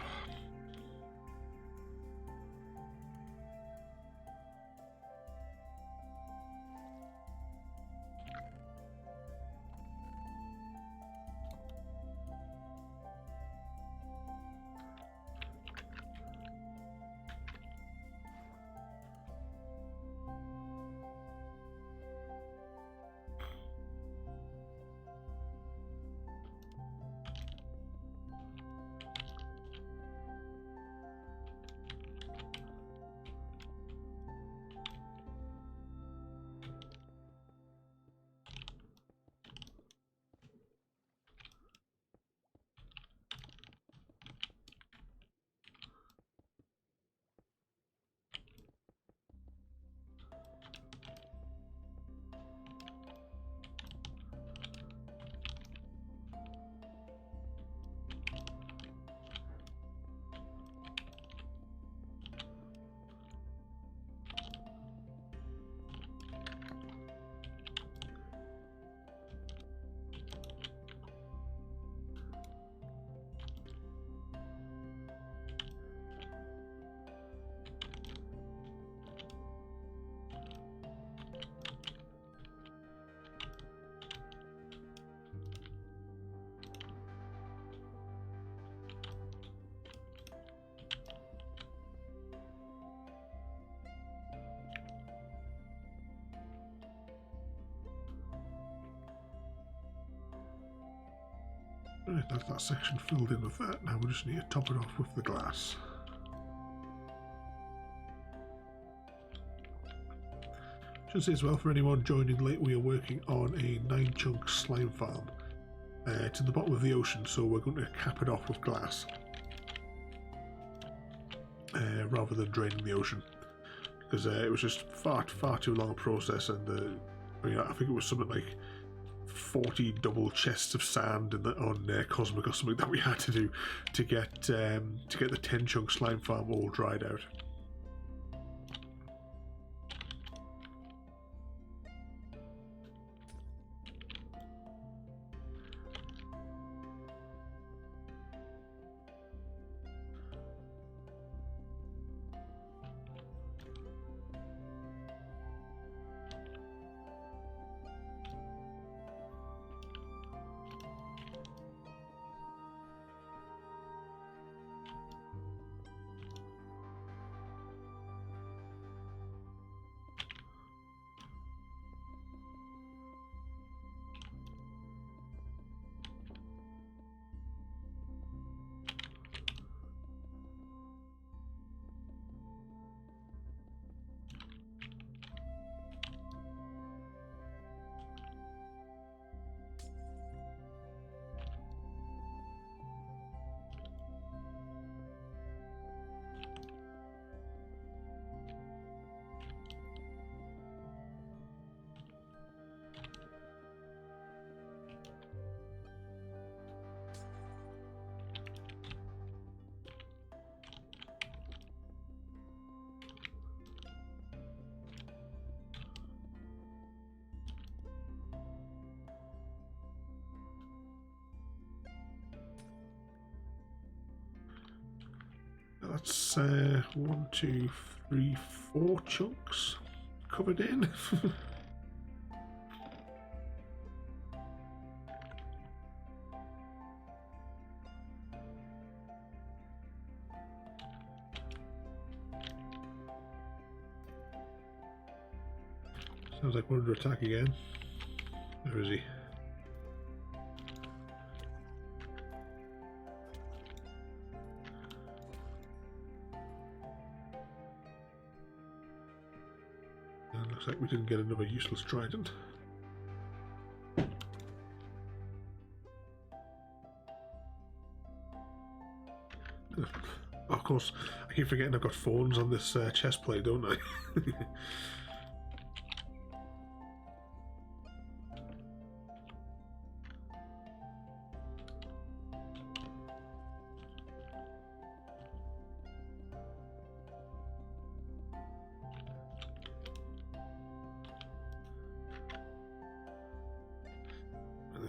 Right, that's that section filled in with that. Now we just need to top it off with the glass. Should say as well, for anyone joining late, we are working on a 9-chunk slime farm. It's in the bottom of the ocean, so we're going to cap it off with glass rather than draining the ocean, because it was just far too long a process, and I think it was something like 40 double chests of sand on Cosmic or something that we had to do to get the 10-chunk slime farm all dried out. That's 1, 2, 3, 4 chunks covered in. Sounds like we're under attack again. Where is he? Looks like we didn't get another useless trident. Of course, I keep forgetting I've got phones on this chest plate, don't I?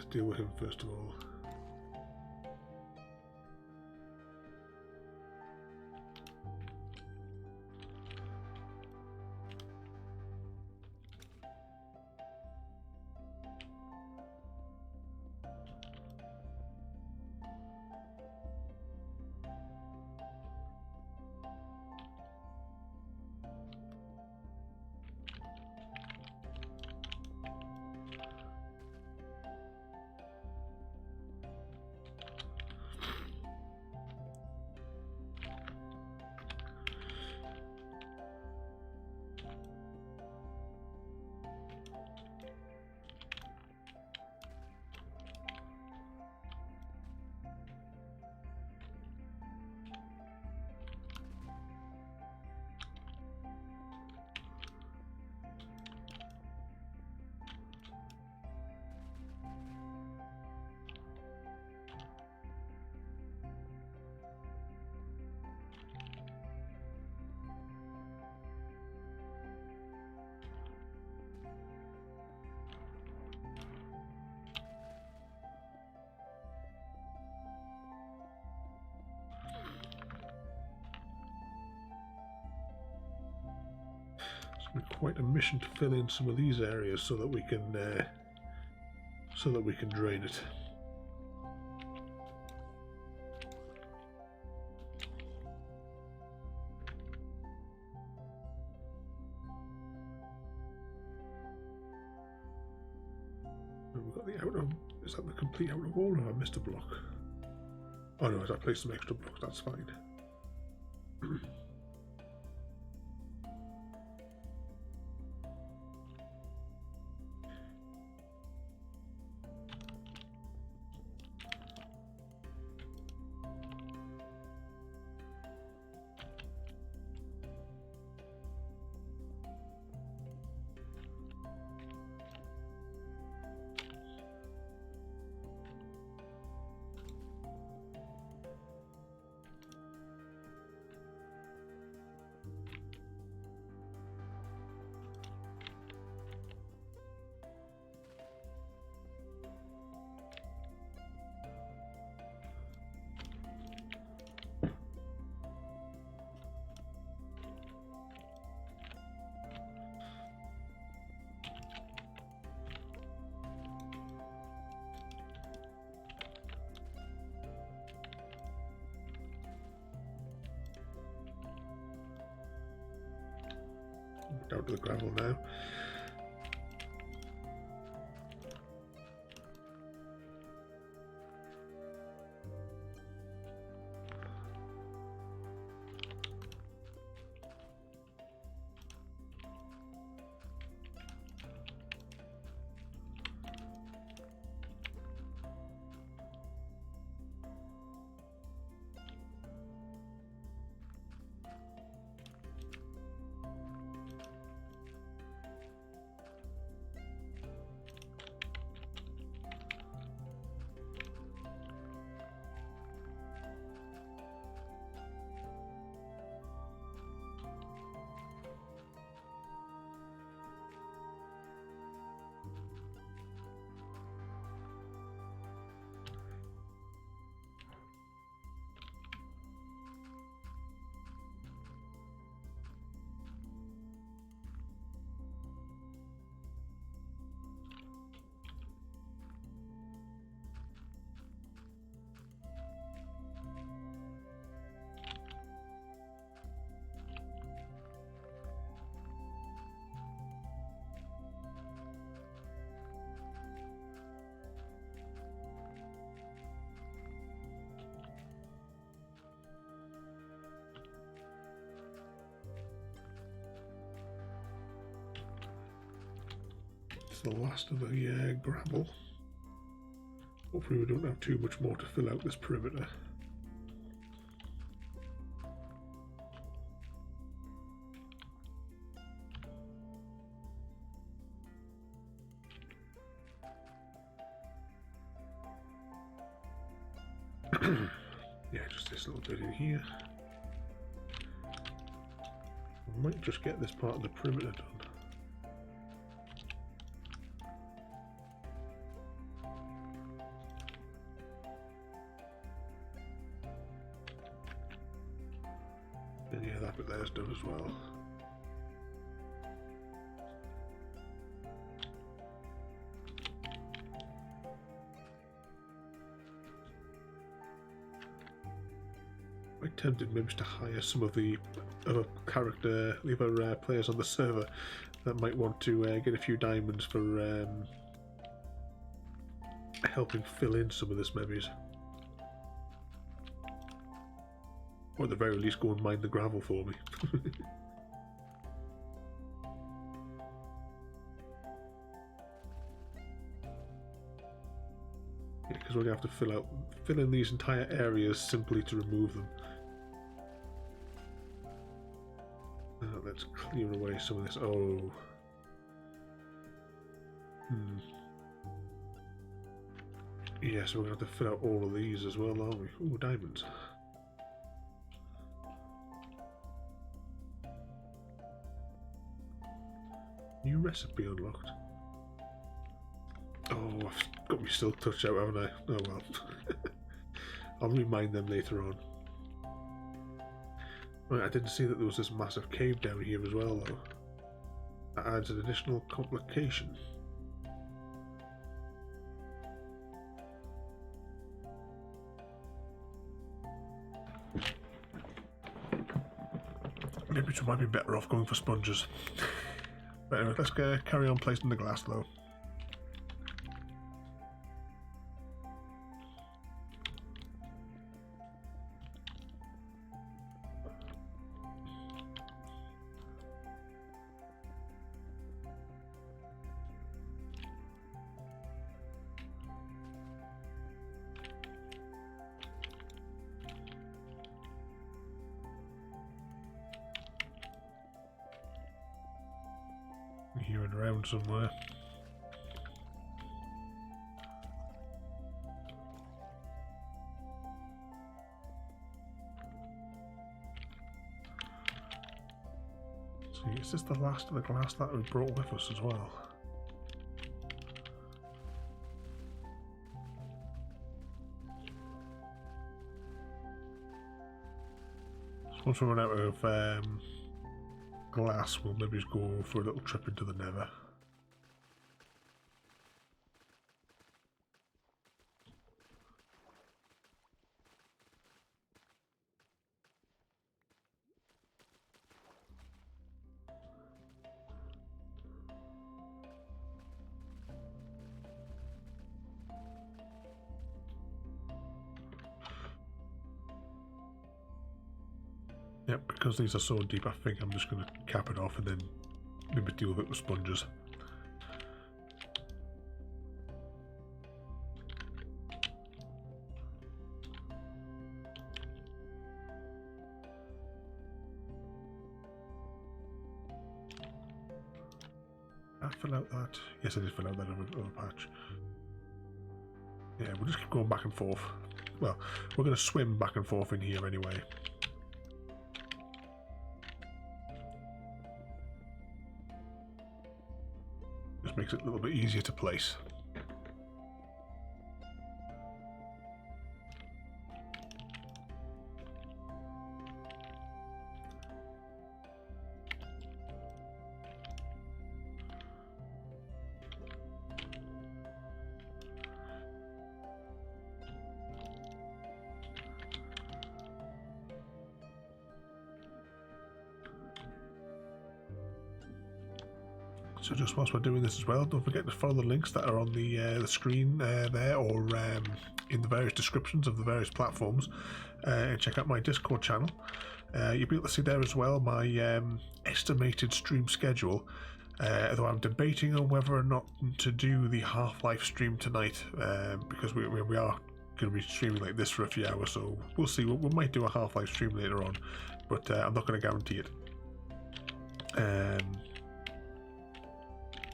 deal with him first of all. Quite a mission to fill in some of these areas so that we can drain it. And we've got the outer. Is that the complete outer wall, or have I missed a block? Oh no, I placed some extra blocks. That's fine. Down to the gravel now. It's the last of the gravel. Hopefully we don't have too much more to fill out this perimeter. Yeah, just this little bit in here. I might just get this part of the perimeter done. And yeah, that bit there's done as well. I'm tempted maybe to hire some of the other players on the server that might want to get a few diamonds for helping fill in some of this maybe. Or at the very least go and mine the gravel for me. Yeah, because we're going to have to fill in these entire areas simply to remove them. Let's clear away some of this. Oh. Yeah, so we're going to have to fill out all of these as well, aren't we? Ooh, diamonds. New recipe unlocked. Oh, I've got my silk touch out, haven't I? Oh well. I'll remind them later on. Right, I didn't see that there was this massive cave down here as well, though. That adds an additional complication. Maybe we might be better off going for sponges. But anyway, let's carry on placing the glass, though. Here and around somewhere. See, is this the last of the glass that we brought with us as well? So once we run out of glass, we'll maybe just go for a little trip into the Nether. Yep, because these are so deep, I think I'm just going to cap it off and then maybe deal with it with sponges. Did I fill out that? Yes, I did fill out that other patch. Yeah, we'll just keep going back and forth. Well, we're going to swim back and forth in here anyway. Makes it a little bit easier to place. So just whilst we're doing this as well, don't forget to follow the links that are on the screen there, or in the various descriptions of the various platforms, and check out my Discord channel. You'll be able to see there as well my estimated stream schedule, though I'm debating on whether or not to do the Half-Life stream tonight, because we are going to be streaming like this for a few hours, so we'll see. We might do a Half-Life stream later on, but I'm not going to guarantee it.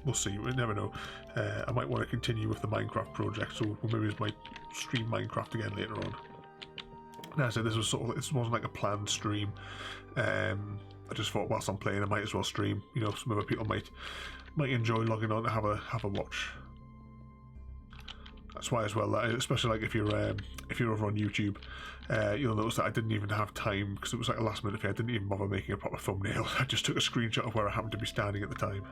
We'll see. We never know. I might want to continue with the Minecraft project, so maybe I might stream Minecraft again later on. Now, I said this wasn't like a planned stream. I just thought whilst I'm playing, I might as well stream. You know, some other people might enjoy logging on to have a watch. That's why as well, that, especially like if you're over on YouTube, you'll notice that I didn't even have time, because it was like a last minute thing. I didn't even bother making a proper thumbnail. I just took a screenshot of where I happened to be standing at the time.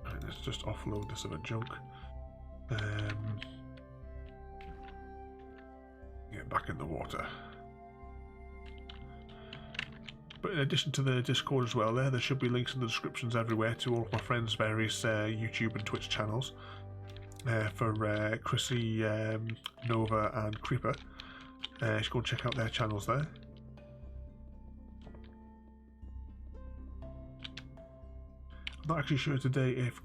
Right, let's just offload this other junk. Get back in the water. But in addition to the Discord as well, there should be links in the descriptions everywhere to all of my friends' various YouTube and Twitch channels. For Chrissy, Nova and Creeper. You should go and check out their channels there. I'm not actually sure today if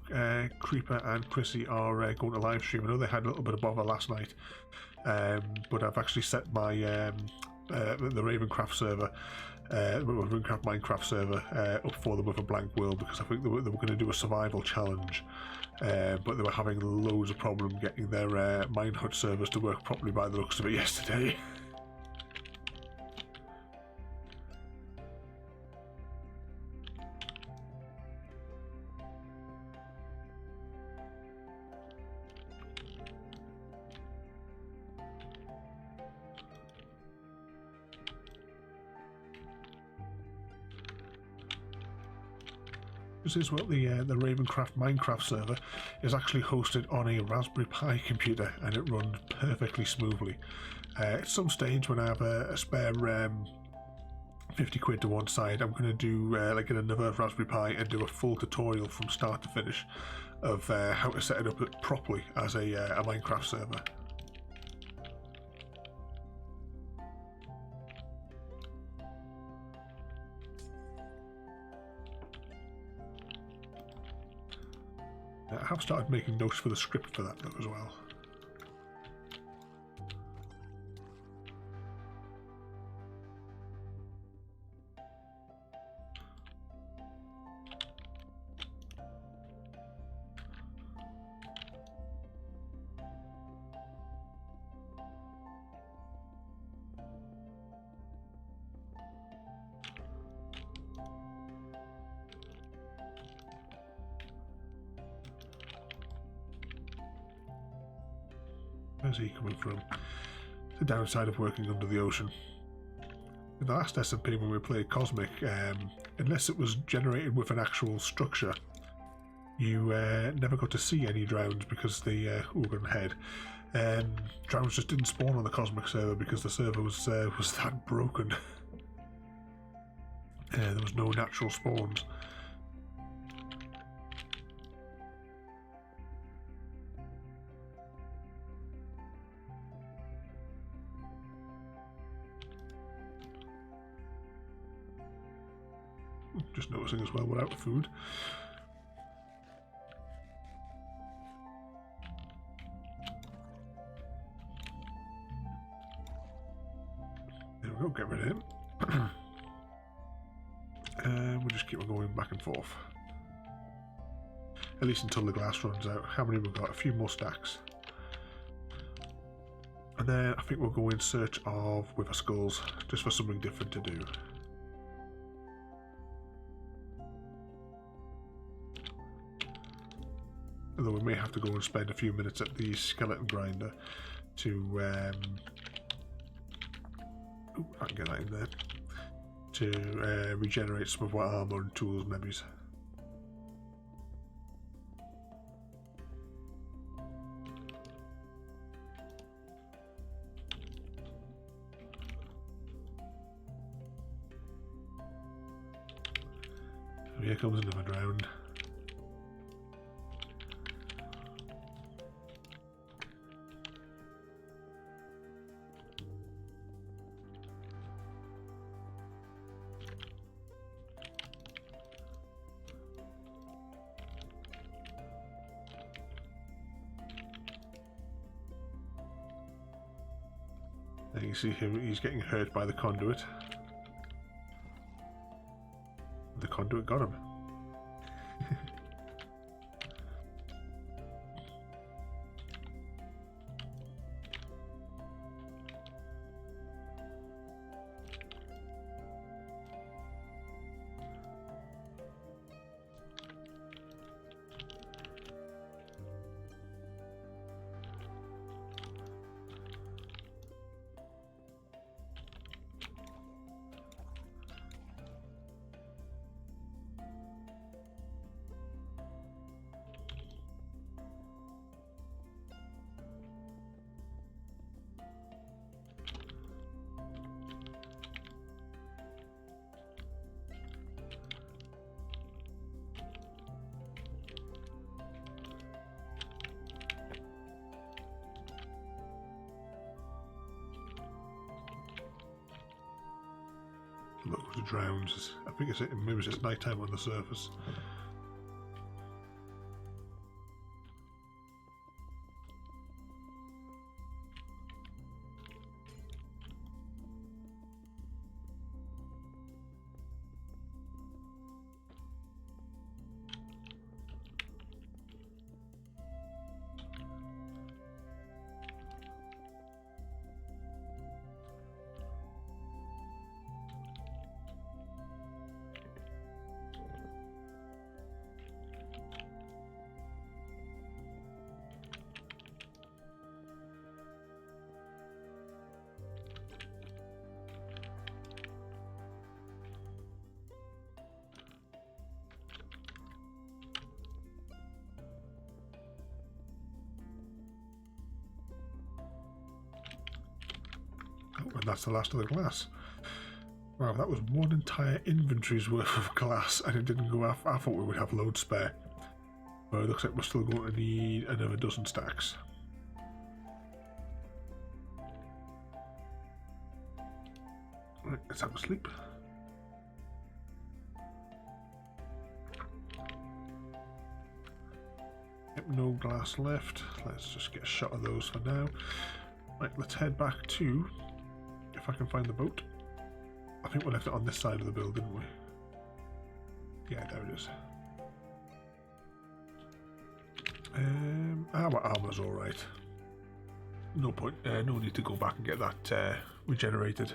Creeper and Chrissy are going to live stream. I know they had a little bit of bother last night, but I've actually set my the RavenCraft server, the RavenCraft Minecraft server up for them with a blank world, because I think they were going to do a survival challenge, but they were having loads of problem getting their Minehut servers to work properly by the looks of it yesterday. As well, the RavenCraft Minecraft server is actually hosted on a Raspberry Pi computer, and it runs perfectly smoothly. At some stage, when I have a spare 50 quid to one side, I'm going to do like get another Raspberry Pi and do a full tutorial from start to finish of how to set it up properly as a Minecraft server. I have started making notes for the script for that though as well. Where's he coming from? The downside of working under the ocean. In the last SMP when we played Cosmic, unless it was generated with an actual structure, you never got to see any drowns because the drowns just didn't spawn on the Cosmic server because the server was that broken. There was no natural spawns. Just noticing as well, we're out of food. There we go, get rid of him. And we'll just keep on going back and forth. At least until the glass runs out. How many we've got? A few more stacks. And then I think we'll go in search of Wither Skulls, just for something different to do. Although we may have to go and spend a few minutes at the skeleton grinder to I can get that in there, to regenerate some of our armor and tools maybe. So here comes another drown. And you see him, he's getting hurt by the conduit. The conduit got him. drowned. I think maybe it's just nighttime on the surface. And that's the last of the glass. Wow, that was one entire inventory's worth of glass, and it didn't go off. I thought we would have loads spare. But it looks like we're still going to need another dozen stacks. Right, let's have a sleep. Yep, no glass left. Let's just get a shot of those for now. Right, let's head back to, if I can find the boat. I think we left it on this side of the build, didn't we? Yeah, there it is. Our armor's alright. No point, no need to go back and get that regenerated.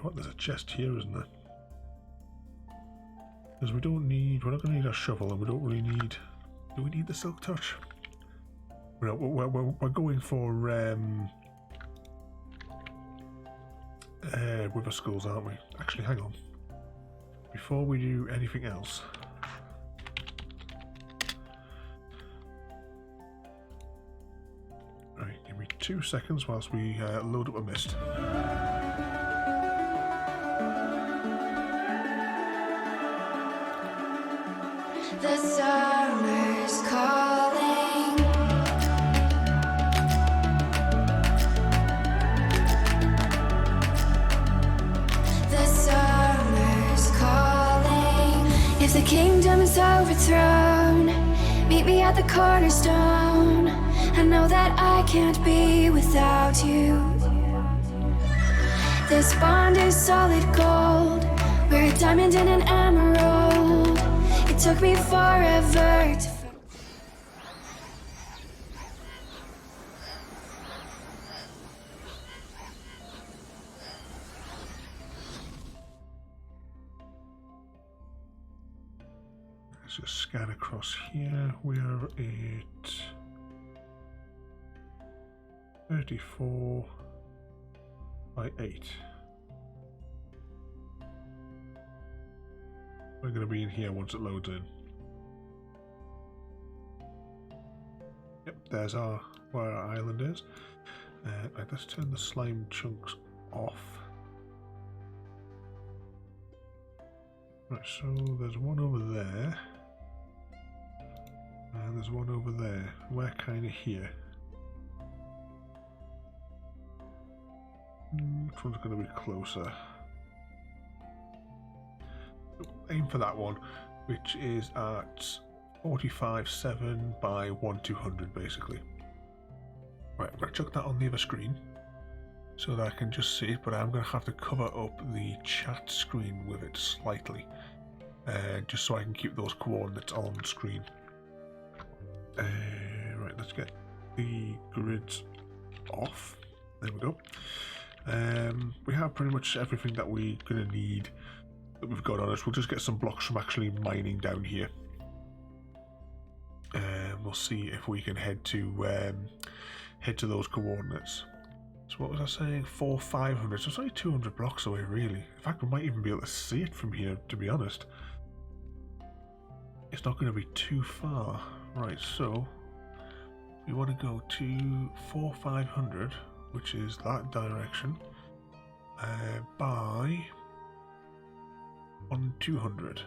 What, there's a chest here, isn't there? Because we're not going to need a shovel, and we don't really need. Do we need the silk touch? We're going for wither skulls, aren't we? Actually, hang on. Before we do anything else, right, give me 2 seconds whilst we load up a mist. The summer's calling. The summer's calling. If the kingdom is overthrown, meet me at the cornerstone. I know that I can't be without you. This bond is solid gold. We're a diamond and an emerald. It took me forever to let's just scan across here. We are at 34 by 8. We're going to be in here once it loads in. Yep, there's where our island is. Right, let's turn the slime chunks off. Right, so there's one over there. And there's one over there. We're kind of here. Which one's going to be closer? Aim for that one, which is at 45.7 by 1/200 basically. Right, I'm going to chuck that on the other screen so that I can just see it, but I'm going to have to cover up the chat screen with it slightly, just so I can keep those coordinates on screen. Right, let's get the grids off. There we go. We have pretty much everything that we're going to need that we've got on us. We'll just get some blocks from actually mining down here. And we'll see if we can head to those coordinates. So what was I saying? 500. So it's only 200 blocks away, really. In fact, we might even be able to see it from here, to be honest. It's not going to be too far. Right, so we want to go to 500, which is that direction, by 200,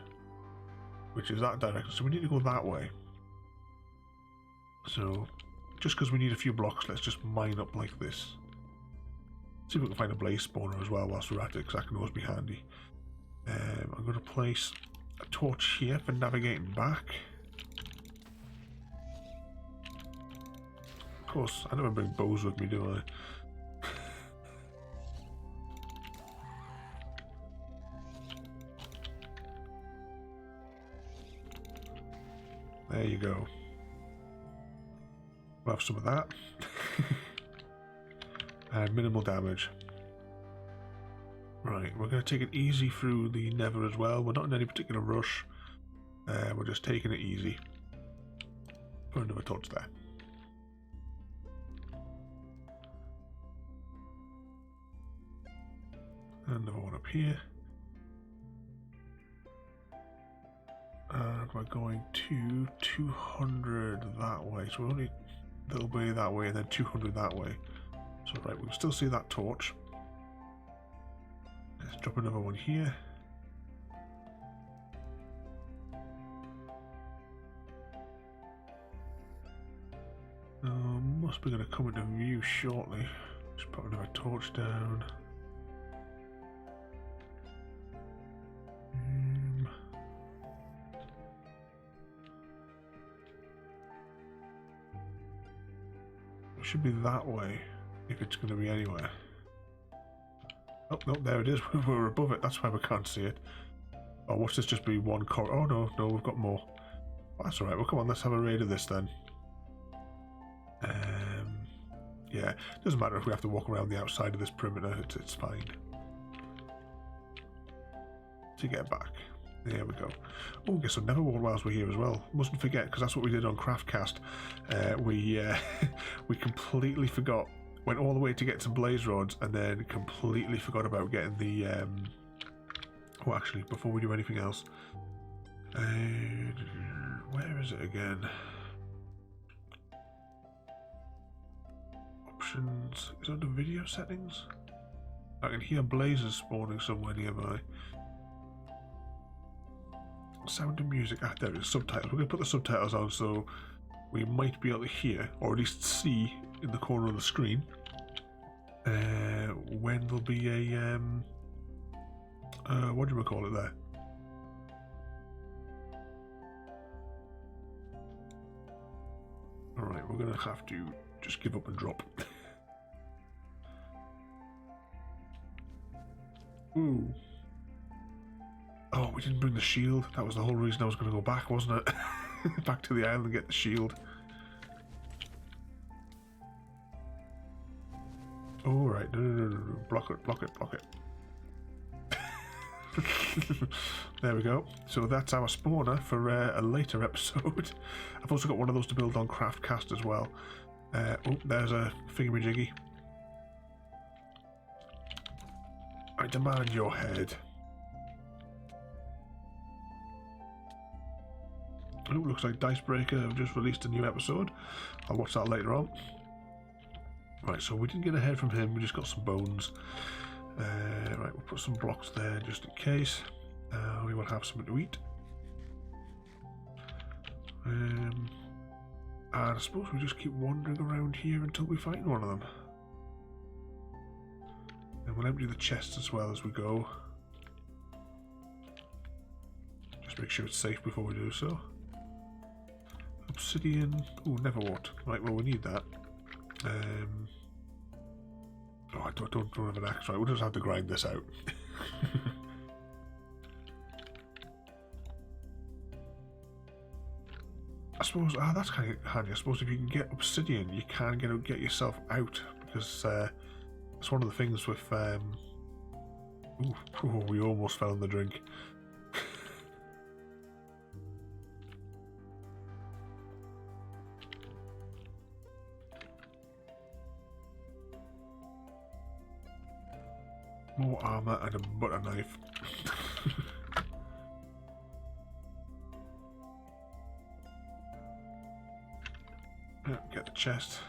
which is that direction. So we need to go that way. So just because we need a few blocks, let's just mine up like this. See if we can find a blaze spawner as well whilst we're at it, because that can always be handy. I'm going to place a torch here for navigating back. Of course, I never bring bows with me, do I? There you go. We'll have some of that. And minimal damage. Right, we're going to take it easy through the nether as well. We're not in any particular rush. We're just taking it easy. Put another torch there. Another one up here. And we're going to 200 that way. So we're only a little way that way and then 200 that way. So right, we can still see that torch. Let's drop another one here. Must be going to come into view shortly. Just put another torch down. It should be that way. If it's going to be anywhere. Oh, no, there it is. We're above it. That's why we can't see it. Oh, watch this just be one corridor. Oh, no, we've got more. Oh, that's alright. Well, come on, let's have a raid of this then. Yeah, doesn't matter if we have to walk around the outside of this perimeter. It's fine. To get back. There we go. Oh, get some nether wart whilst we're here as well. Mustn't forget, because that's what we did on CraftCast. We completely forgot. Went all the way to get some blaze rods and then completely forgot about getting the well, actually, before we do anything else, where is it again? Options. Is it under video settings? I can hear blazes spawning somewhere nearby. Sound and music. Ah, there it is. Subtitles. We're going to put the subtitles on so we might be able to hear, or at least see in the corner of the screen, when there'll be a what do we call it there? Alright, we're gonna have to just give up and drop. Ooh. Oh, we didn't bring the shield. That was the whole reason I was gonna go back, wasn't it? Back to the island and get the shield. Oh, right. No. Block it. There we go. So that's our spawner for a later episode. I've also got one of those to build on CraftCast as well. Oh, there's a thingamajiggy. I demand your head. Oh, looks like Dicebreaker have just released a new episode. I'll watch that later on. Right, so we didn't get a head from him, we just got some bones. Right, we'll put some blocks there just in case. We will have something to eat. And I suppose we just keep wandering around here until we find one of them. And we'll empty the chests as well as we go. Just make sure it's safe before we do so. Obsidian. Oh, never what. Right, well, we need that. Oh, I don't have an axe. Right, we'll just have to grind this out. I suppose, that's kind of handy. I suppose if you can get obsidian, you can get yourself out, because that's one of the things with Ooh, we almost found the drink. More armor and a butter knife. Get the chest.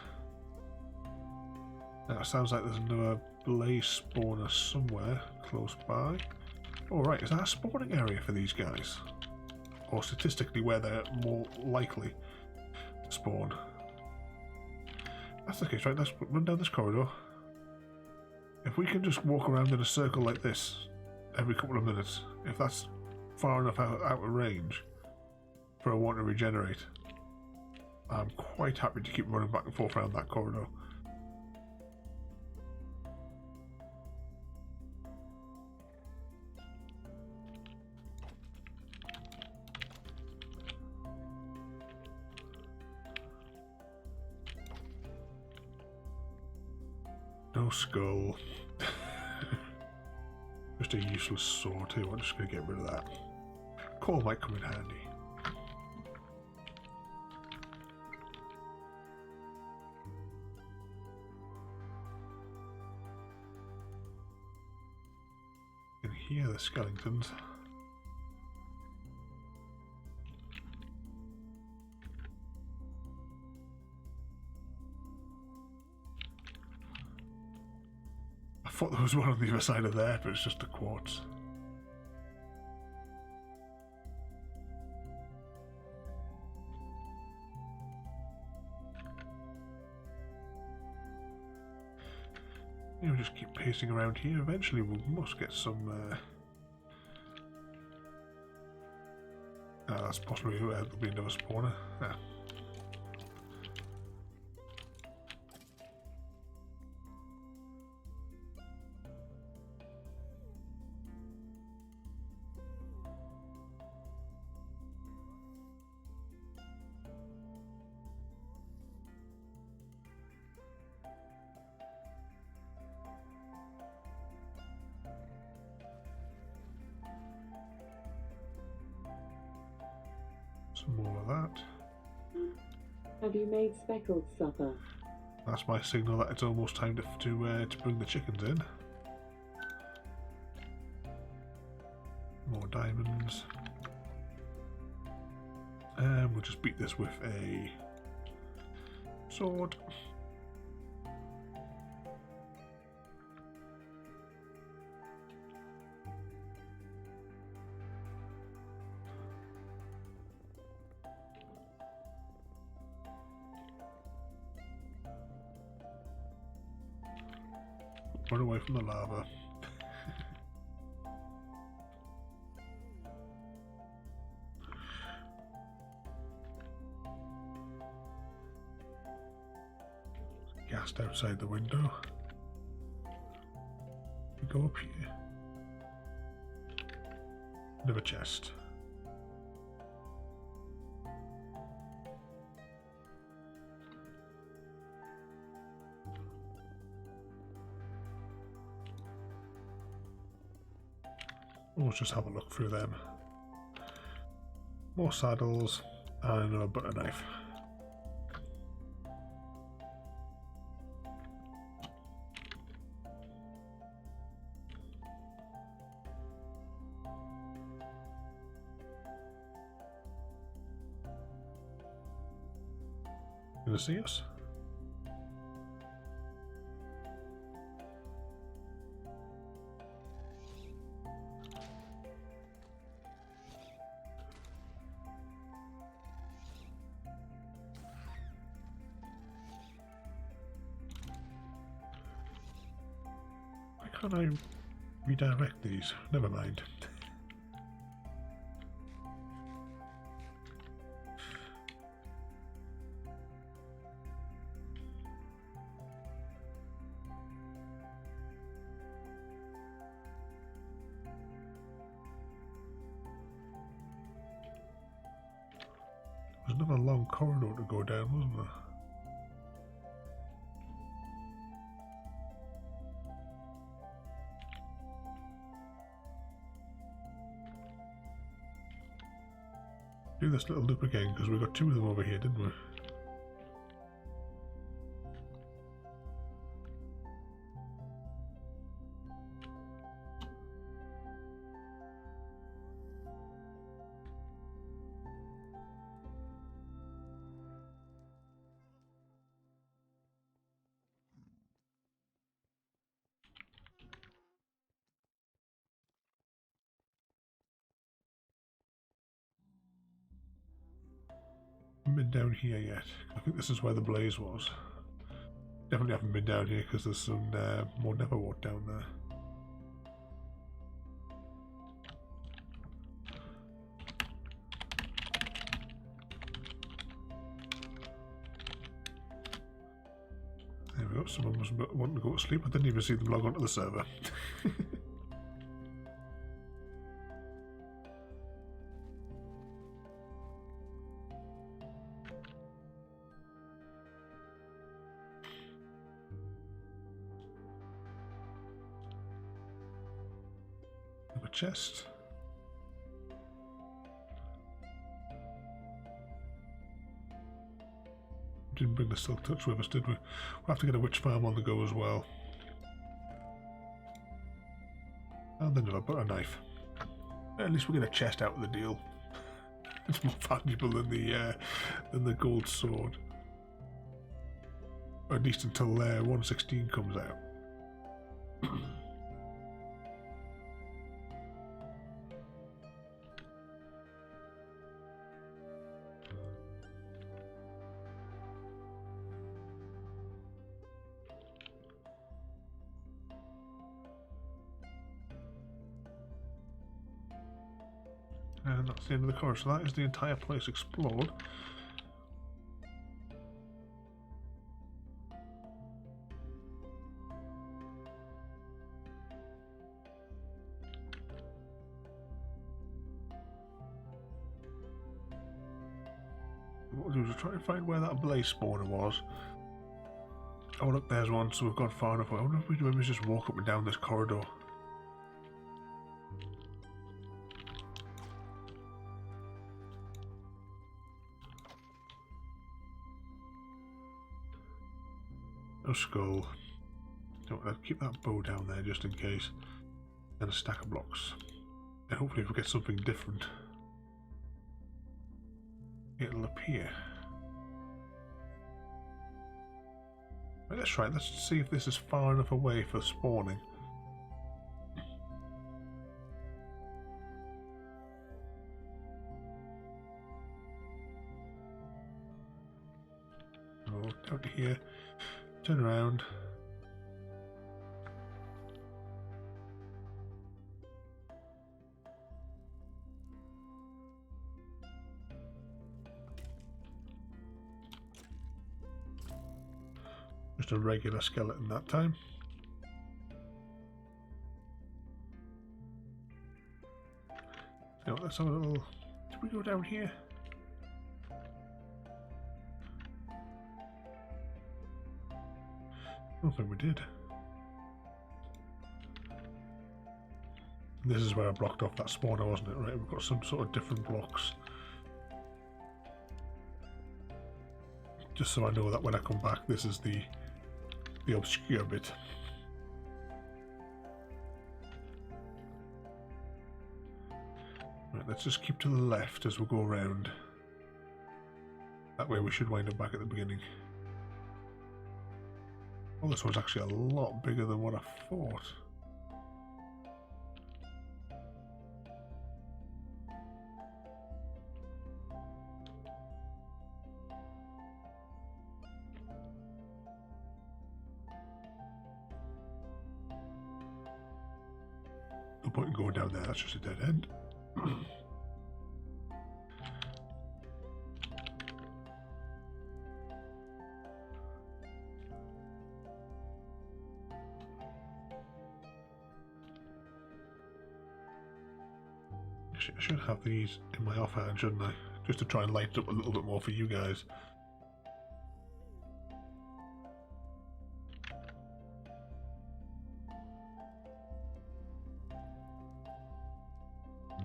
Now it sounds like there's another blaze spawner somewhere close by. Alright, is that a spawning area for these guys? Or statistically where they're more likely to spawn? That's the case, right? Let's run down this corridor. If we can just walk around in a circle like this every couple of minutes, if that's far enough out of range for a one to regenerate, I'm quite happy to keep running back and forth around that corridor. No skull. Just a useless sword too. I'm just going to get rid of that. Coal might come in handy. You can hear the skeletons. I thought there was one on the other side of there, but it's just a quartz. We'll just keep pacing around here. Eventually we must get some... that's possibly there'll be another spawner. Ah. Some more of that. Have you made speckled supper? That's my signal that it's almost time to bring the chickens in. More diamonds. And we'll just beat this with a sword. Run away from the lava. Gassed outside the window. We go up here. Another chest. We'll just have a look through them. More saddles and another butter knife. Gonna see us? Why can't I redirect these? Never mind. There's another long corridor to go down, wasn't there? Do this little loop again because we got two of them over here, didn't we? Been down here yet. I think this is where the blaze was. Definitely haven't been down here because there's some more Neverwort down there. There we go. Someone was wanting to go to sleep. I didn't even see them log onto the server. Chest. Didn't bring the silk touch with us, did we? We'll have to get a witch farm on the go as well. And then I'll put a knife. At least we get a chest out of the deal. It's more valuable than the gold sword. Or at least until 116 comes out. And that's the end of the course. So that is the entire place explored. What we'll do is try and find where that blaze spawner was. Oh look, there's one, so we've gone far enough. I wonder if we do maybe just walk up and down this corridor. No skull. I'll keep that bow down there just in case. And a stack of blocks. And hopefully if we get something different, it'll appear. Right, let's try it. Let's see if this is far enough away for spawning. Oh, down to here. Turn around. Just a regular skeleton that time. So let's have a little. Did we go down here? I don't think we did. This is where I blocked off that spawner, wasn't it? Right, we've got some sort of different blocks. Just so I know that when I come back, this is the obscure bit. Right, let's just keep to the left as we go around. That way we should wind up back at the beginning. Oh, this one's actually a lot bigger than what I thought. No point in going down there, that's just a dead end. I should have these in my offhand, shouldn't I? Just to try and light it up a little bit more for you guys.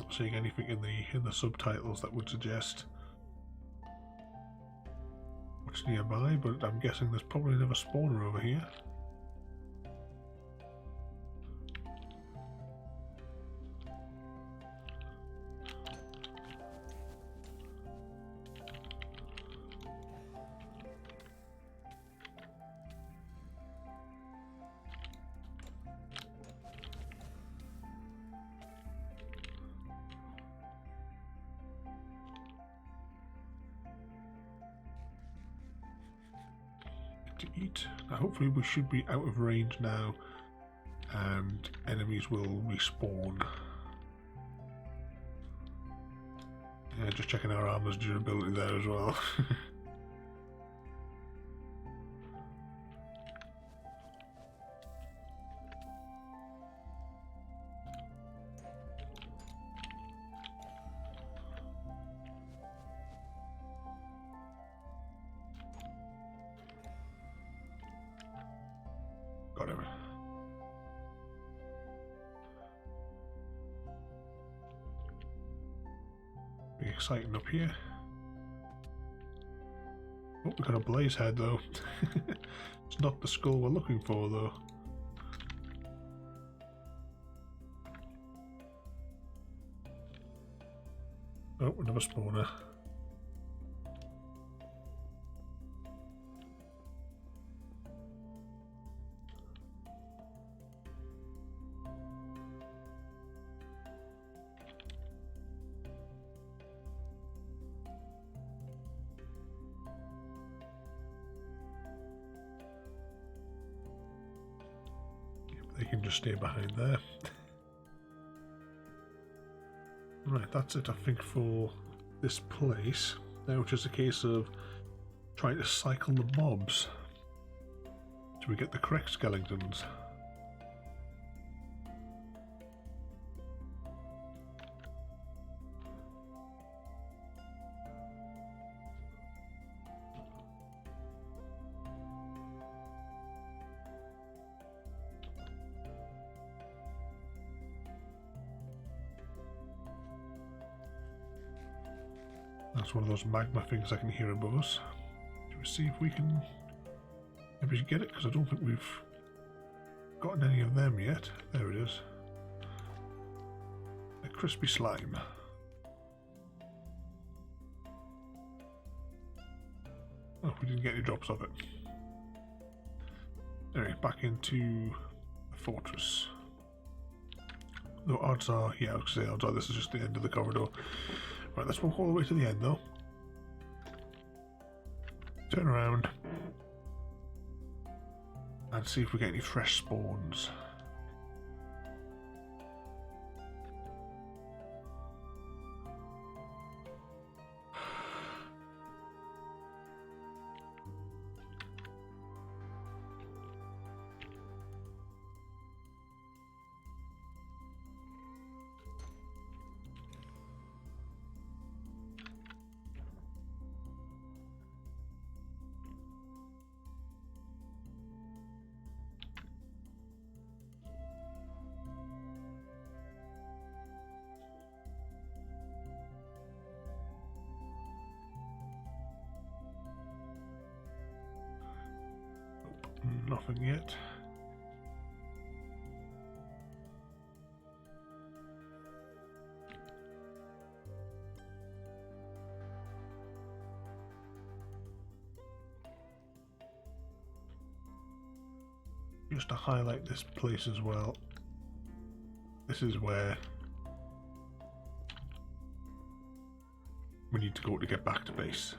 not seeing anything in the subtitles that would suggest what's nearby, but I'm guessing there's probably another spawner over here. To eat. Now hopefully we should be out of range now and enemies will respawn. Yeah, just checking our armor's durability there as well. Got him. Be exciting up here. Oh, we got a blaze head though. It's not the skull we're looking for though. Oh, another spawner. They can just stay behind there. Right, that's it I think for this place. Now it's just a case of trying to cycle the mobs till we get the correct skeletons. That's one of those magma things I can hear above us. Should we see if we can maybe get it? Because I don't think we've gotten any of them yet. There it is. A crispy slime. Oh, we didn't get any drops of it. Anyway, back into the fortress. Though odds are, yeah, I would say odds are this is just the end of the corridor. Right, let's walk all the way to the end though. Turn around and see if we get any fresh spawns. Nothing yet. Just to highlight this place as well, this is where we need to go to get back to base.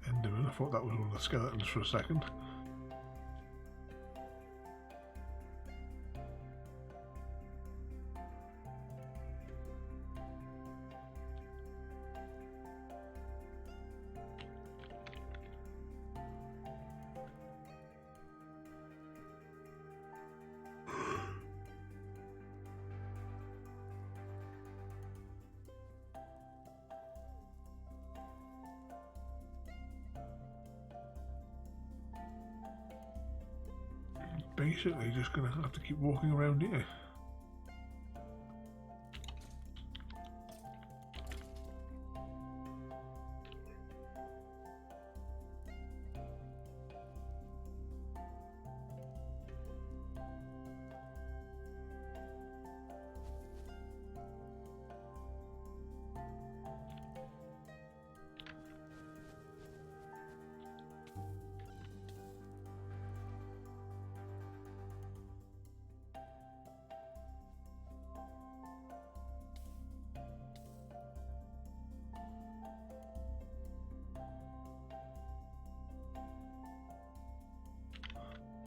Enderman, I thought that was one of the skeletons for a second. basically just going to have to keep walking around here.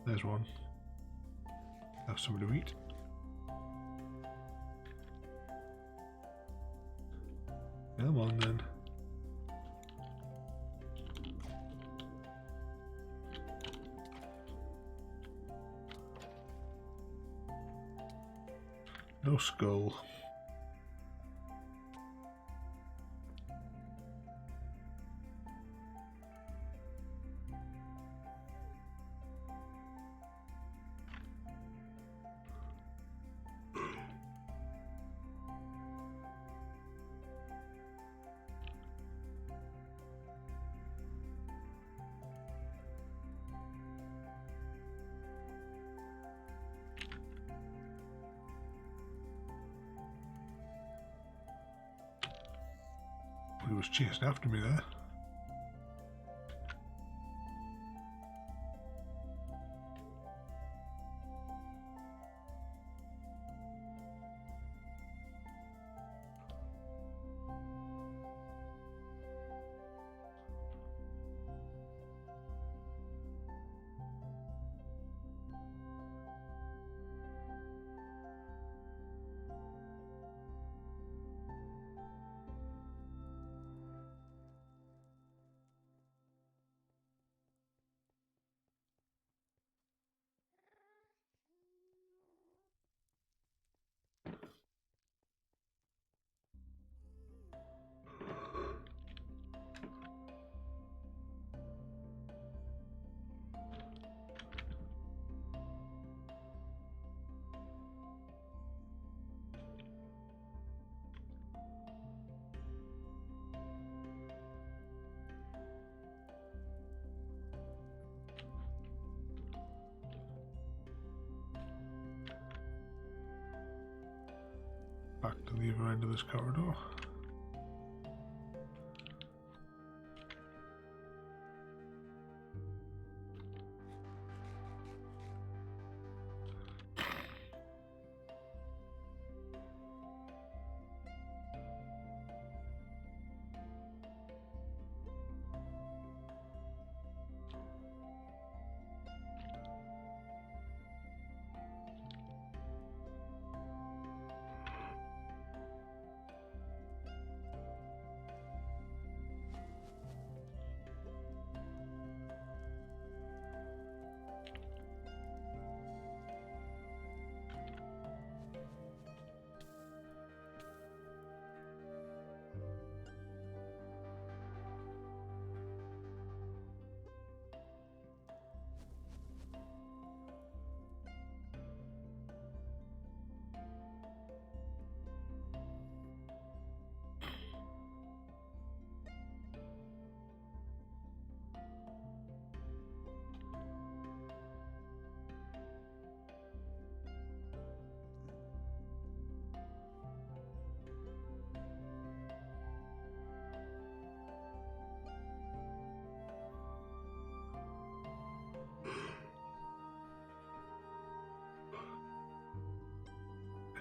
There's one. Have something to eat. Come on then. No skull. He was chasing after me there. Back to the other end of this corridor.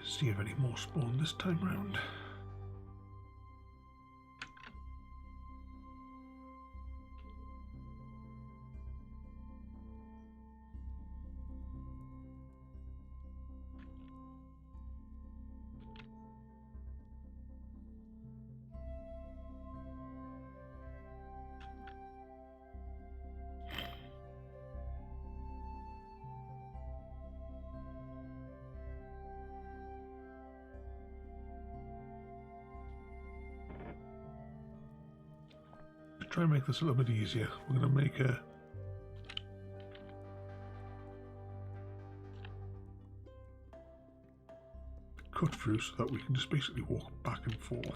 See if any more spawn this time round. Try and make this a little bit easier. We're going to make cut through so that we can just basically walk back and forth.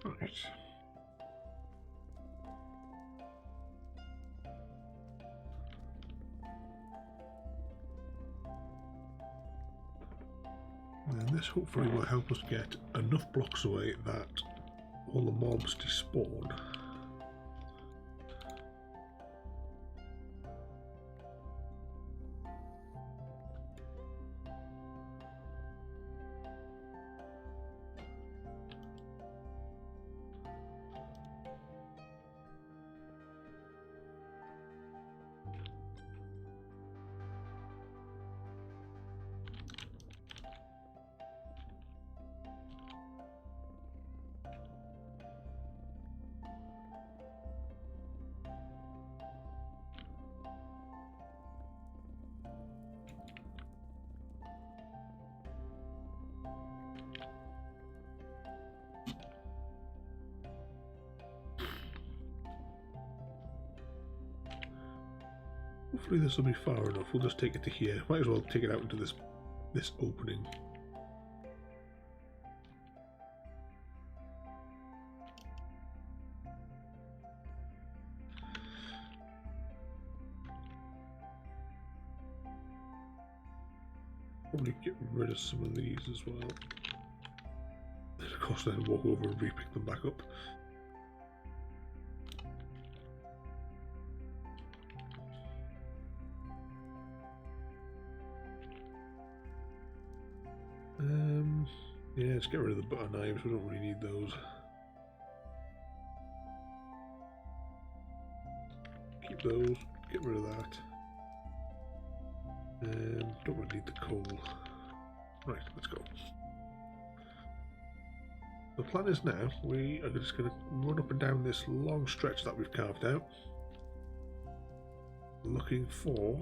Right. And this hopefully will help us get enough blocks away that all the mobs despawn. Hopefully this will be far enough. We'll just take it to here. Might as well take it out into this opening. Probably get rid of some of these as well. And of course then walk over and re-pick them back up. Yeah, let's get rid of the butter knives, we don't really need those. Keep those, get rid of that. Don't really need the coal. Right, let's go. The plan is now, we are just going to run up and down this long stretch that we've carved out. Looking for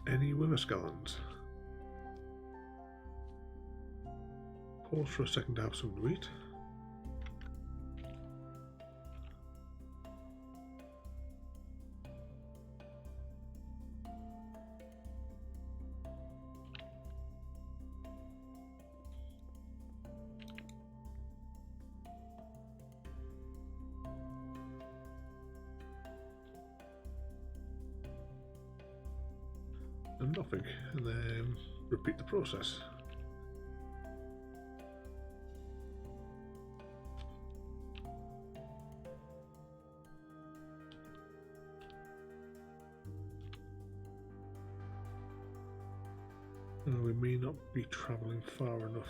any wither skeletons. Pause for a second to have something to eat. And nothing, and then repeat the process. We may not be travelling far enough.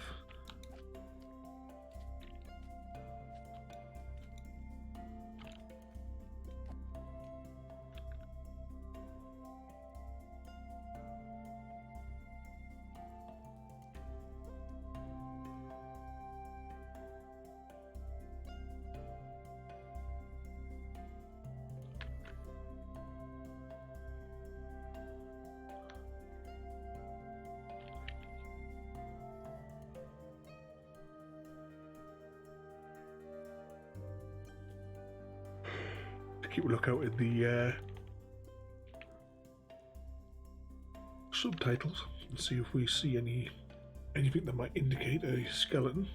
Keep a lookout in the subtitles and see if we see anything that might indicate a skeleton.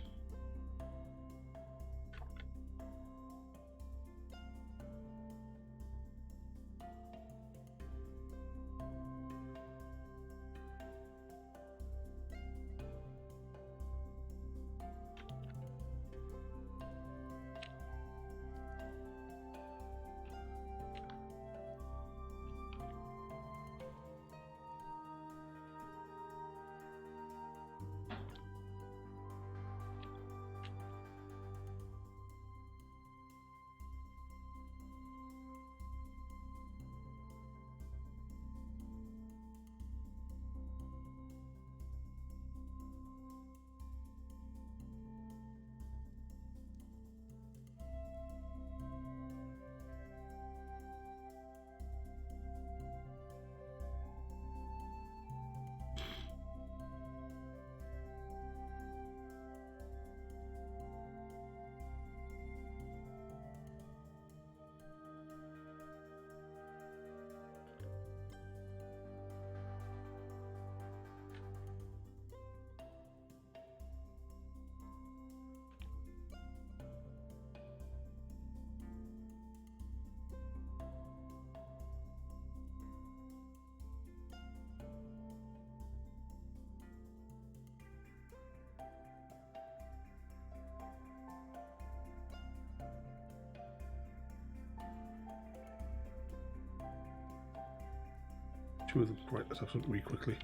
two of them. Right, let's have something to eat quickly.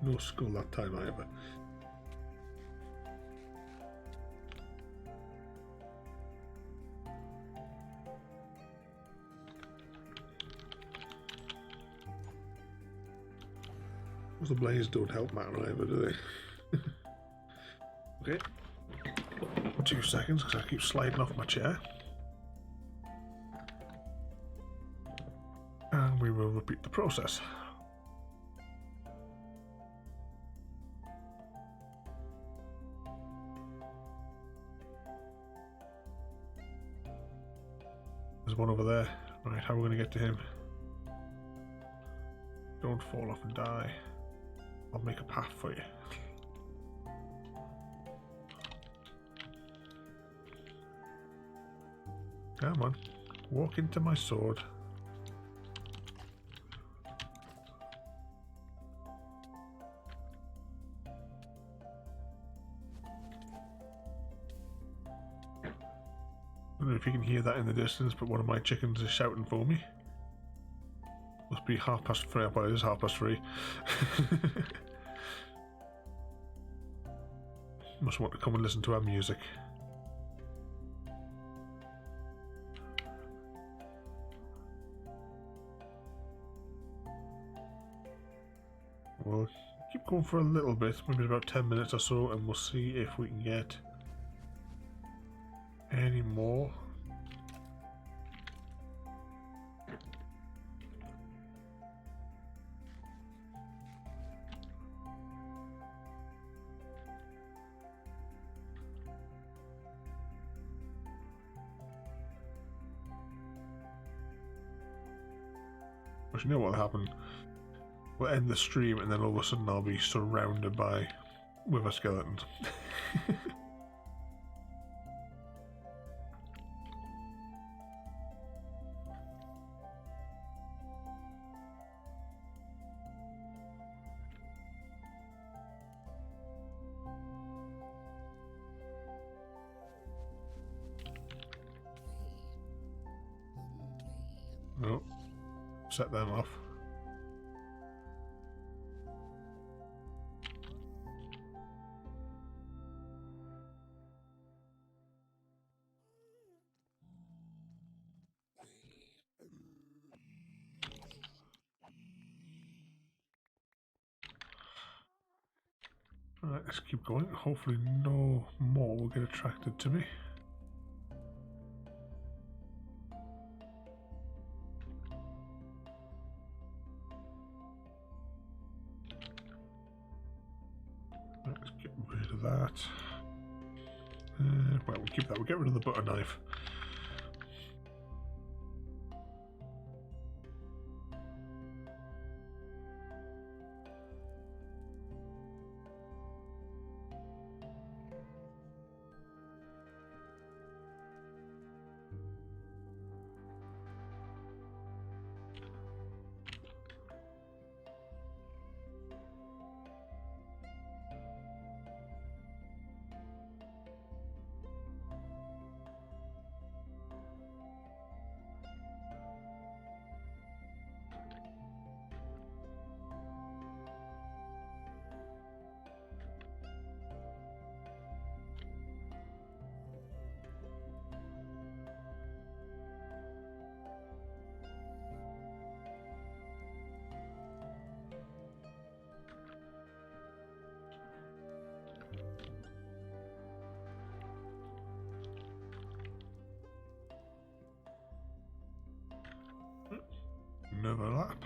No skull that time either. The blades don't help matter either, do they? Okay. 2 seconds because I keep sliding off my chair. And we will repeat the process. There's one over there. Right, how are we going to get to him? Don't fall off and die. I'll make a path for you. Come on, walk into my sword. I don't know if you can hear that in the distance, but one of my chickens is shouting for me. Must be 3:30. Well, it is 3:30. Must want to come and listen to our music. We'll keep going for a little bit, maybe about 10 minutes or so, and we'll see if we can get any more. But you know what'll happen? We'll end the stream and then all of a sudden I'll be surrounded by wither skeletons. No, set them off. Alright, let's keep going. Hopefully no more will get attracted to me. Right, let's get rid of that. Well, we'll keep that. We'll get rid of the butter knife. Overlap.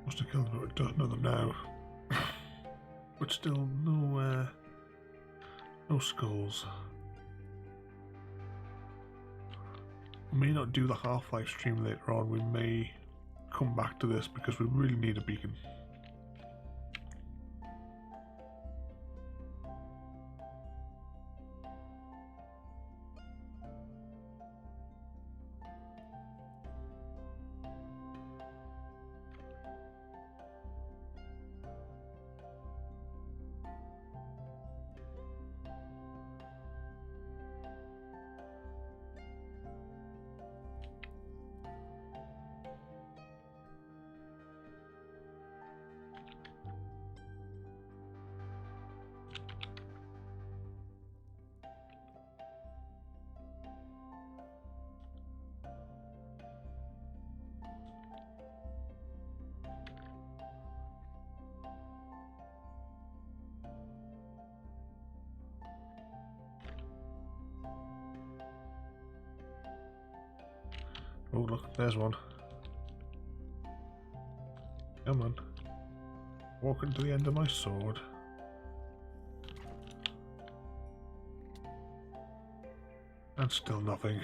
Must have killed about a dozen of them now. But still, no skulls. We may not do the Half-Life stream later on. We may come back to this because we really need a beacon. Oh look, there's one. Come on. Walking to the end of my sword. And still nothing.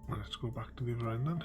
Let's go back to the other end then.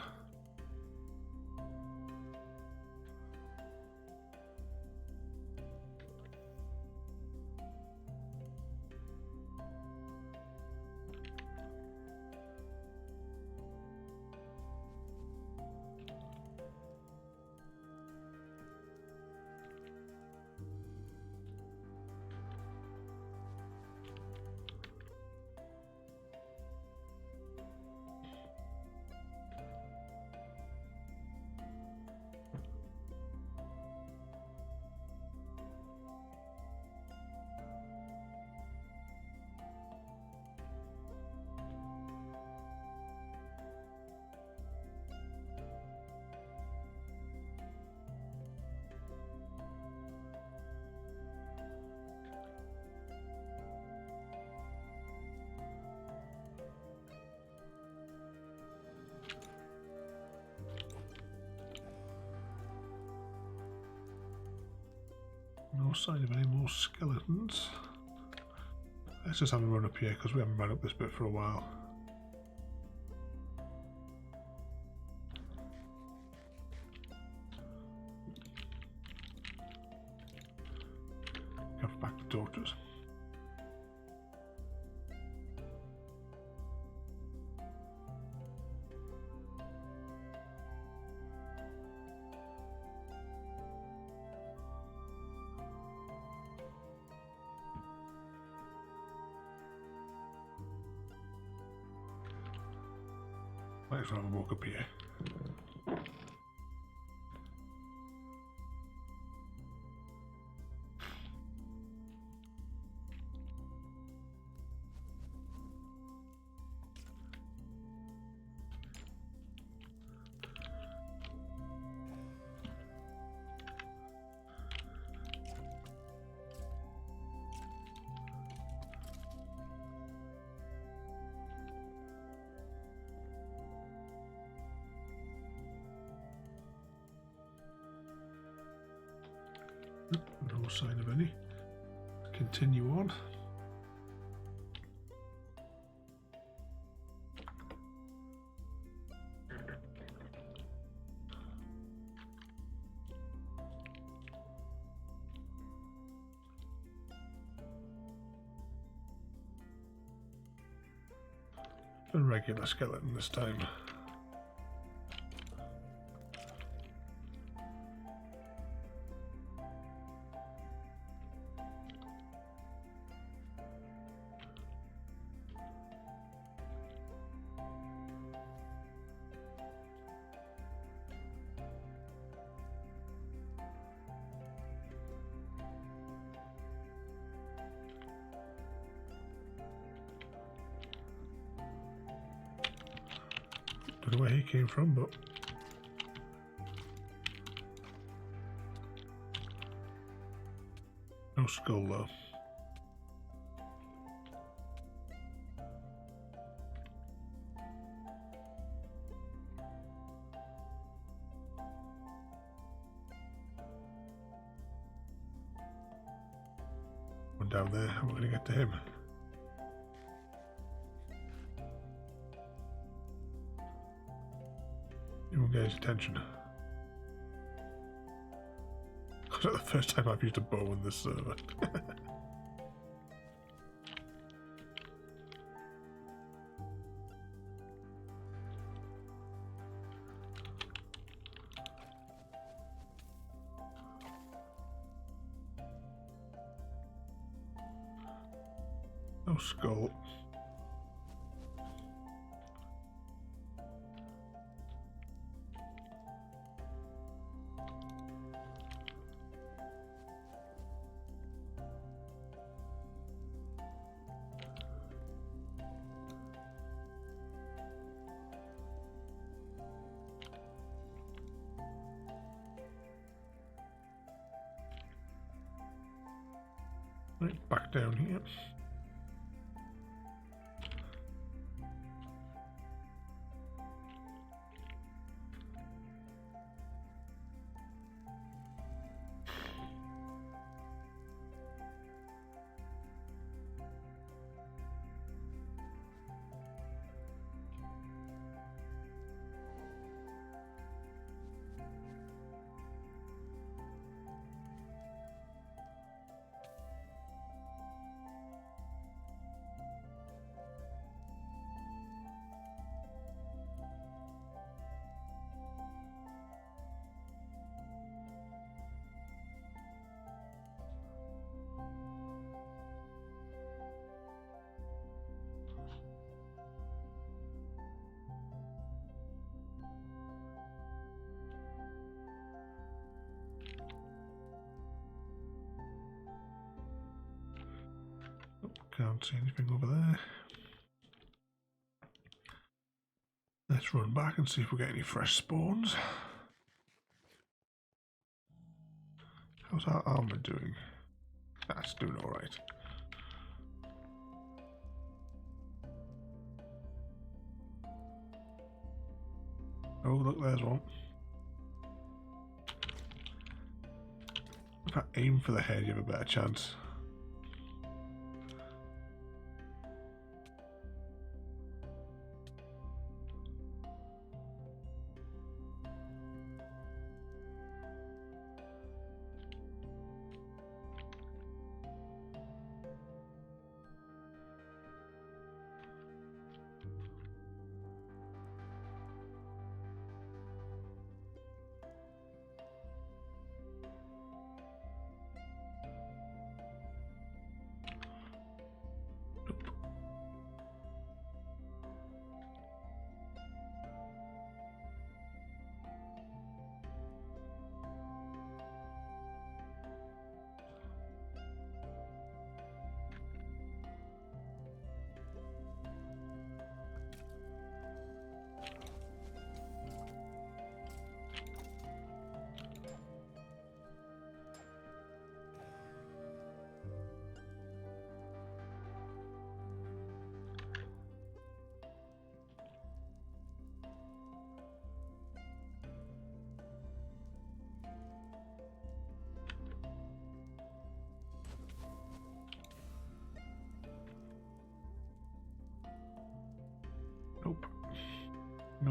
No sign of any more skeletons. Let's just have a run up here because we haven't run up this bit for a while. Go back to torches. Might as well have a walk up here. sign of any. Continue on. A regular skeleton this time. Don't know where he came from, but no skull though. One down there, how am I going to get to him? You won't get his attention. It's like the first time I've used a bow in this server. No skull. Right, back down here. Can't see anything over there. Let's run back and see if we get any fresh spawns. How's our armor doing? That's doing alright. Oh, look, there's one. If I aim for the head, you have a better chance.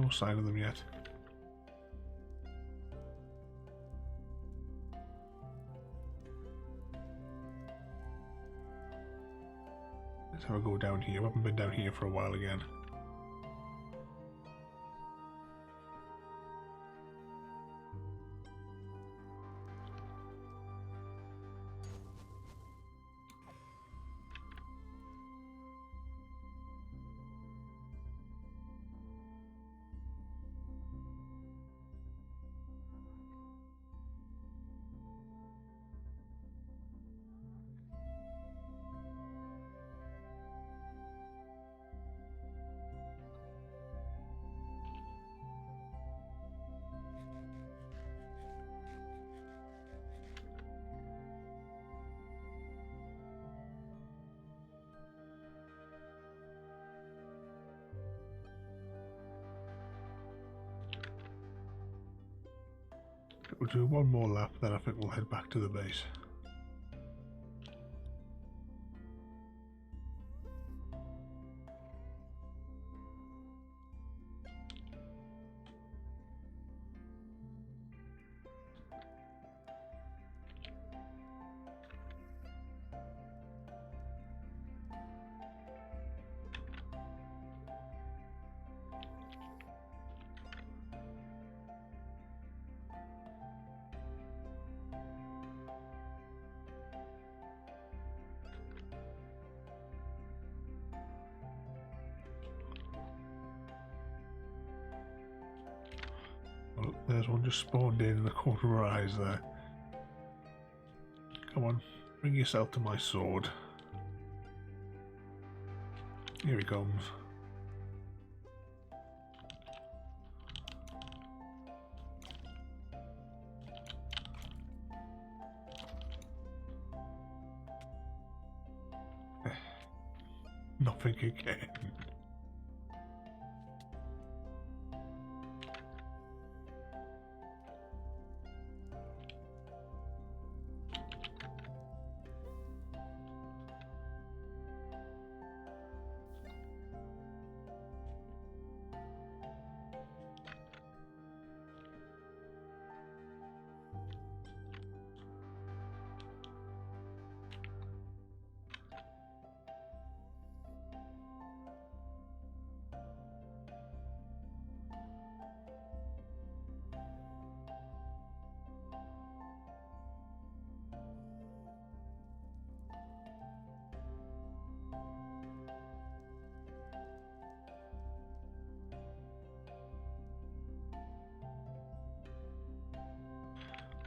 No sign of them yet. Let's have a go down here. We haven't been down here for a while again. We'll do one more lap, then I think we'll head back to the base. Oh, there's one just spawned in the corner of our eyes there. Come on, bring yourself to my sword. Here he comes. Nothing again.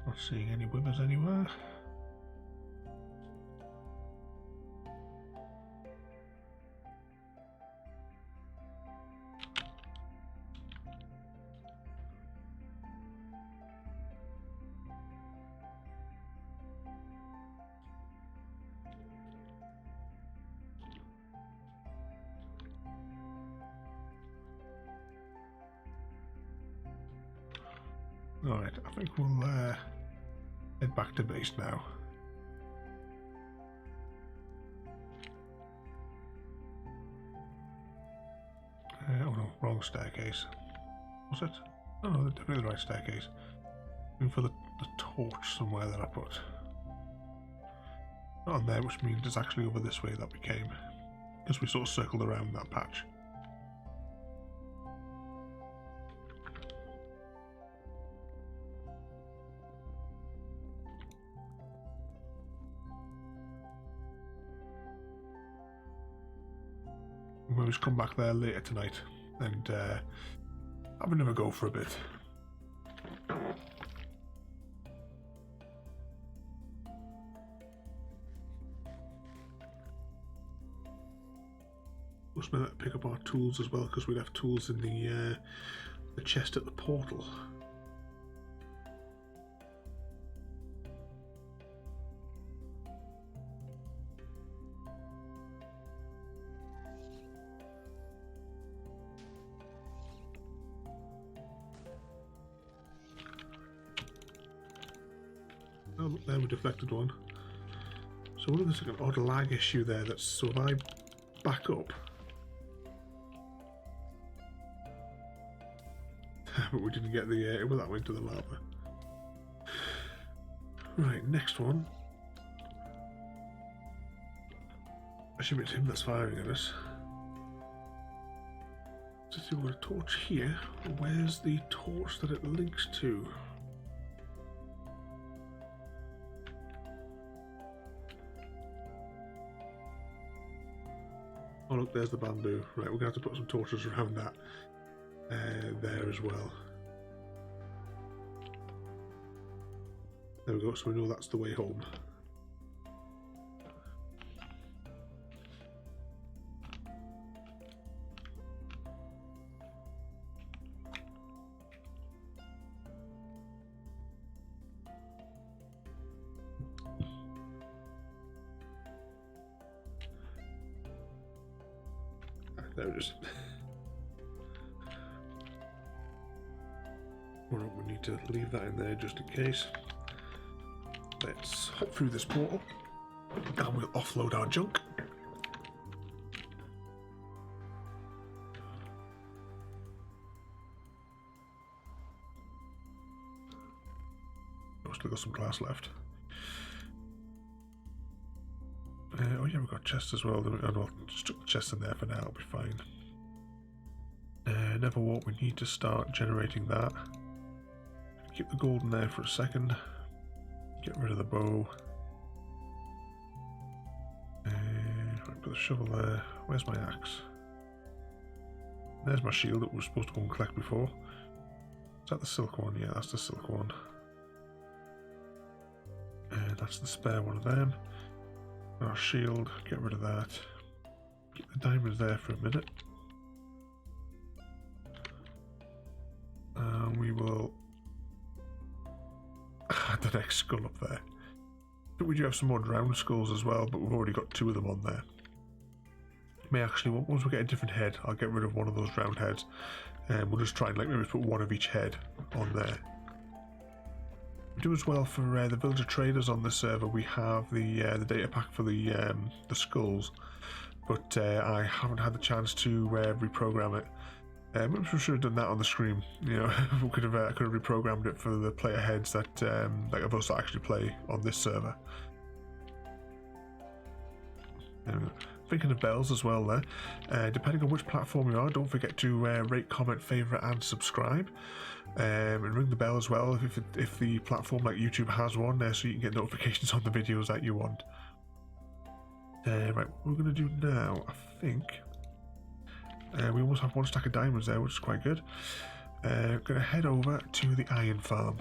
Not seeing any withers anywhere. Alright, I think we'll head back to base now. Oh no, wrong staircase. Was it? Oh no, definitely the right staircase. Looking for the torch somewhere that I put. Not on there, which means it's actually over this way that we came. Because we sort of circled around that patch. We'll just come back there later tonight and have another go for a bit. Must be that pick up our tools as well, because we'd have tools in the chest at the portal. Oh, look there, we deflected one. So what if there's like an odd lag issue there? That's so if I back up, but we didn't get the well, that went to the lava. Right, next one. I assume it's him that's firing at us. Let's see, we've got a torch here. Where's the torch that it links to? Oh look, there's the bamboo. Right, we're going to have to put some torches around that there as well. There we go, so we know that's the way home. There it is. Well, we need to leave that in there just in case. Let's hop through this portal and we'll offload our junk. I've still got some glass left. Oh yeah, we've got chests as well. I'll stick the chest in there for now, it'll be fine. Never walk, we need to start generating that. Keep the gold in there for a second. Get rid of the bow. Right, put the shovel there. Where's my axe? There's my shield that we were supposed to go and collect before. Is that the silk one? Yeah, that's the silk one. That's the spare one of them. Our shield, get rid of that. Keep the diamonds there for a minute. We will add the next skull up there. I think we do have some more drowned skulls as well, but we've already got 2 of them on there. May actually, once we get a different head, I'll get rid of one of those drowned heads, and we'll just try and maybe put one of each head on there. We do as well for the villager traders on the server. We have the data pack for the skulls, but I haven't had the chance to reprogram it. Maybe we should have done that on the stream. You know, we could have reprogrammed it for the player heads that like of us that actually play on this server. Thinking of bells as well there. Depending on which platform you are, don't forget to rate, comment, favourite and subscribe. And ring the bell as well if the platform like YouTube has one, so you can get notifications on the videos that you want. Right, what we're going to do now, I think, we almost have 1 stack of diamonds there, which is quite good. Going to head over to the iron farm.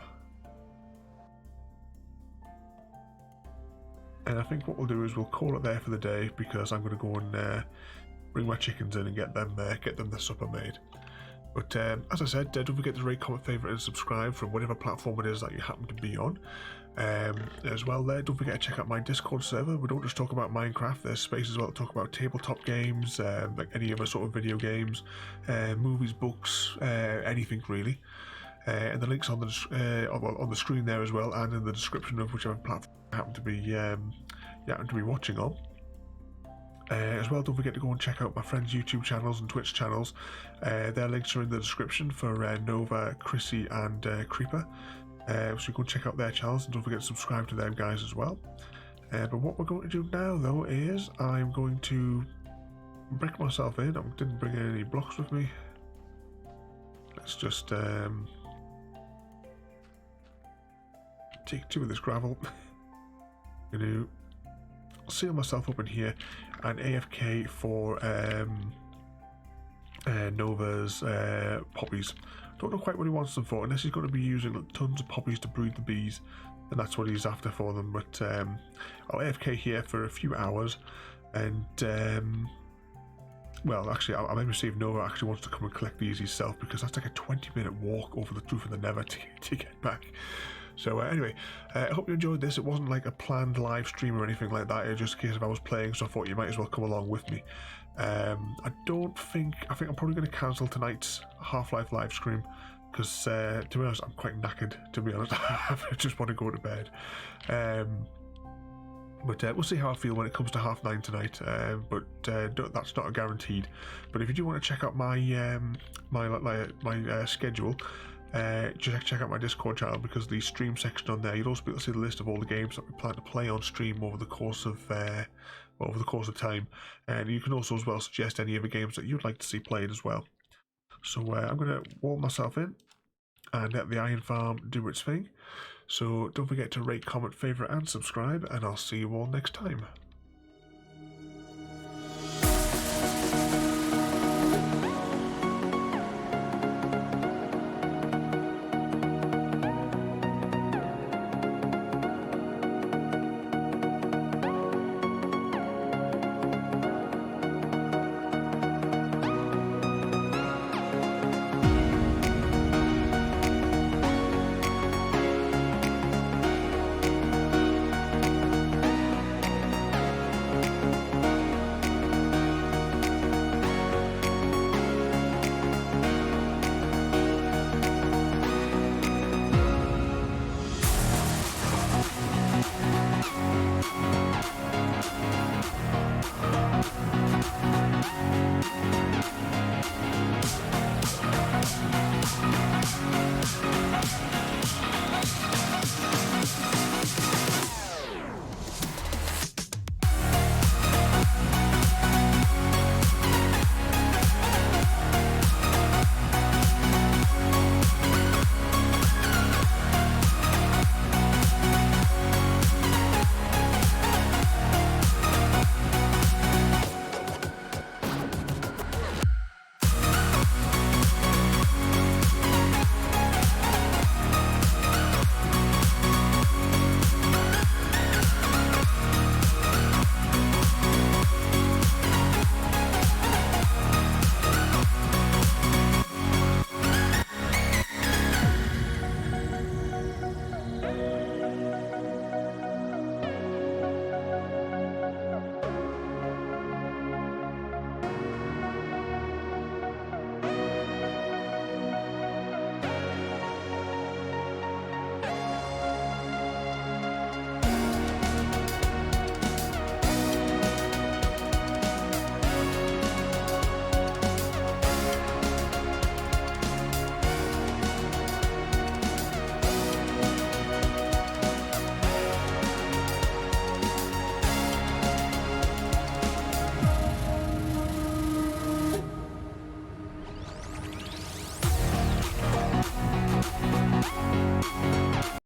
And I think what we'll do is we'll call it there for the day, because I'm going to go and bring my chickens in and get them their supper made. But as I said, don't forget to rate, comment, favourite and subscribe from whatever platform it is that you happen to be on. As well there, don't forget to check out my Discord server. We don't just talk about Minecraft, there's space as well to talk about tabletop games, like any other sort of video games, movies, books, anything really. And the links on the screen there as well, and in the description of whichever platform you happen to be watching on. As well, don't forget to go and check out my friends' YouTube channels and Twitch channels. Their links are in the description for Nova, Chrissy and Creeper. So go and check out their channels, and don't forget to subscribe to them guys as well. But what we're going to do now though is I'm going to brick myself in. I didn't bring any blocks with me. Let's just take 2 of this gravel. I'm going to seal myself up in here and AFK for Nova's poppies. Don't know quite what he wants them for, unless he's going to be using tons of poppies to breed the bees, and that's what he's after for them. But I'll AFK here for a few hours, and well, actually, I maybe see if Nova actually wants to come and collect these himself, because that's like a 20-minute walk over the roof of the Nether to get back. So anyway, I hope you enjoyed this. It wasn't like a planned live stream or anything like that. It was just a case of I was playing, so I thought you might as well come along with me. I think I'm probably going to cancel tonight's Half-Life live stream, because to be honest, I'm quite knackered, to be honest. I just want to go to bed. But we'll see how I feel when it comes to 9:30 tonight. But that's not a guaranteed. But if you do want to check out my my schedule, just check out my Discord channel, because the stream section on there, you'll also be able to see the list of all the games that we plan to play on stream over the course of time, and you can also as well suggest any other games that you'd like to see played as well. So I'm going to wall myself in and let the iron farm do its thing. So don't forget to rate, comment, favourite and subscribe, and I'll see you all next time.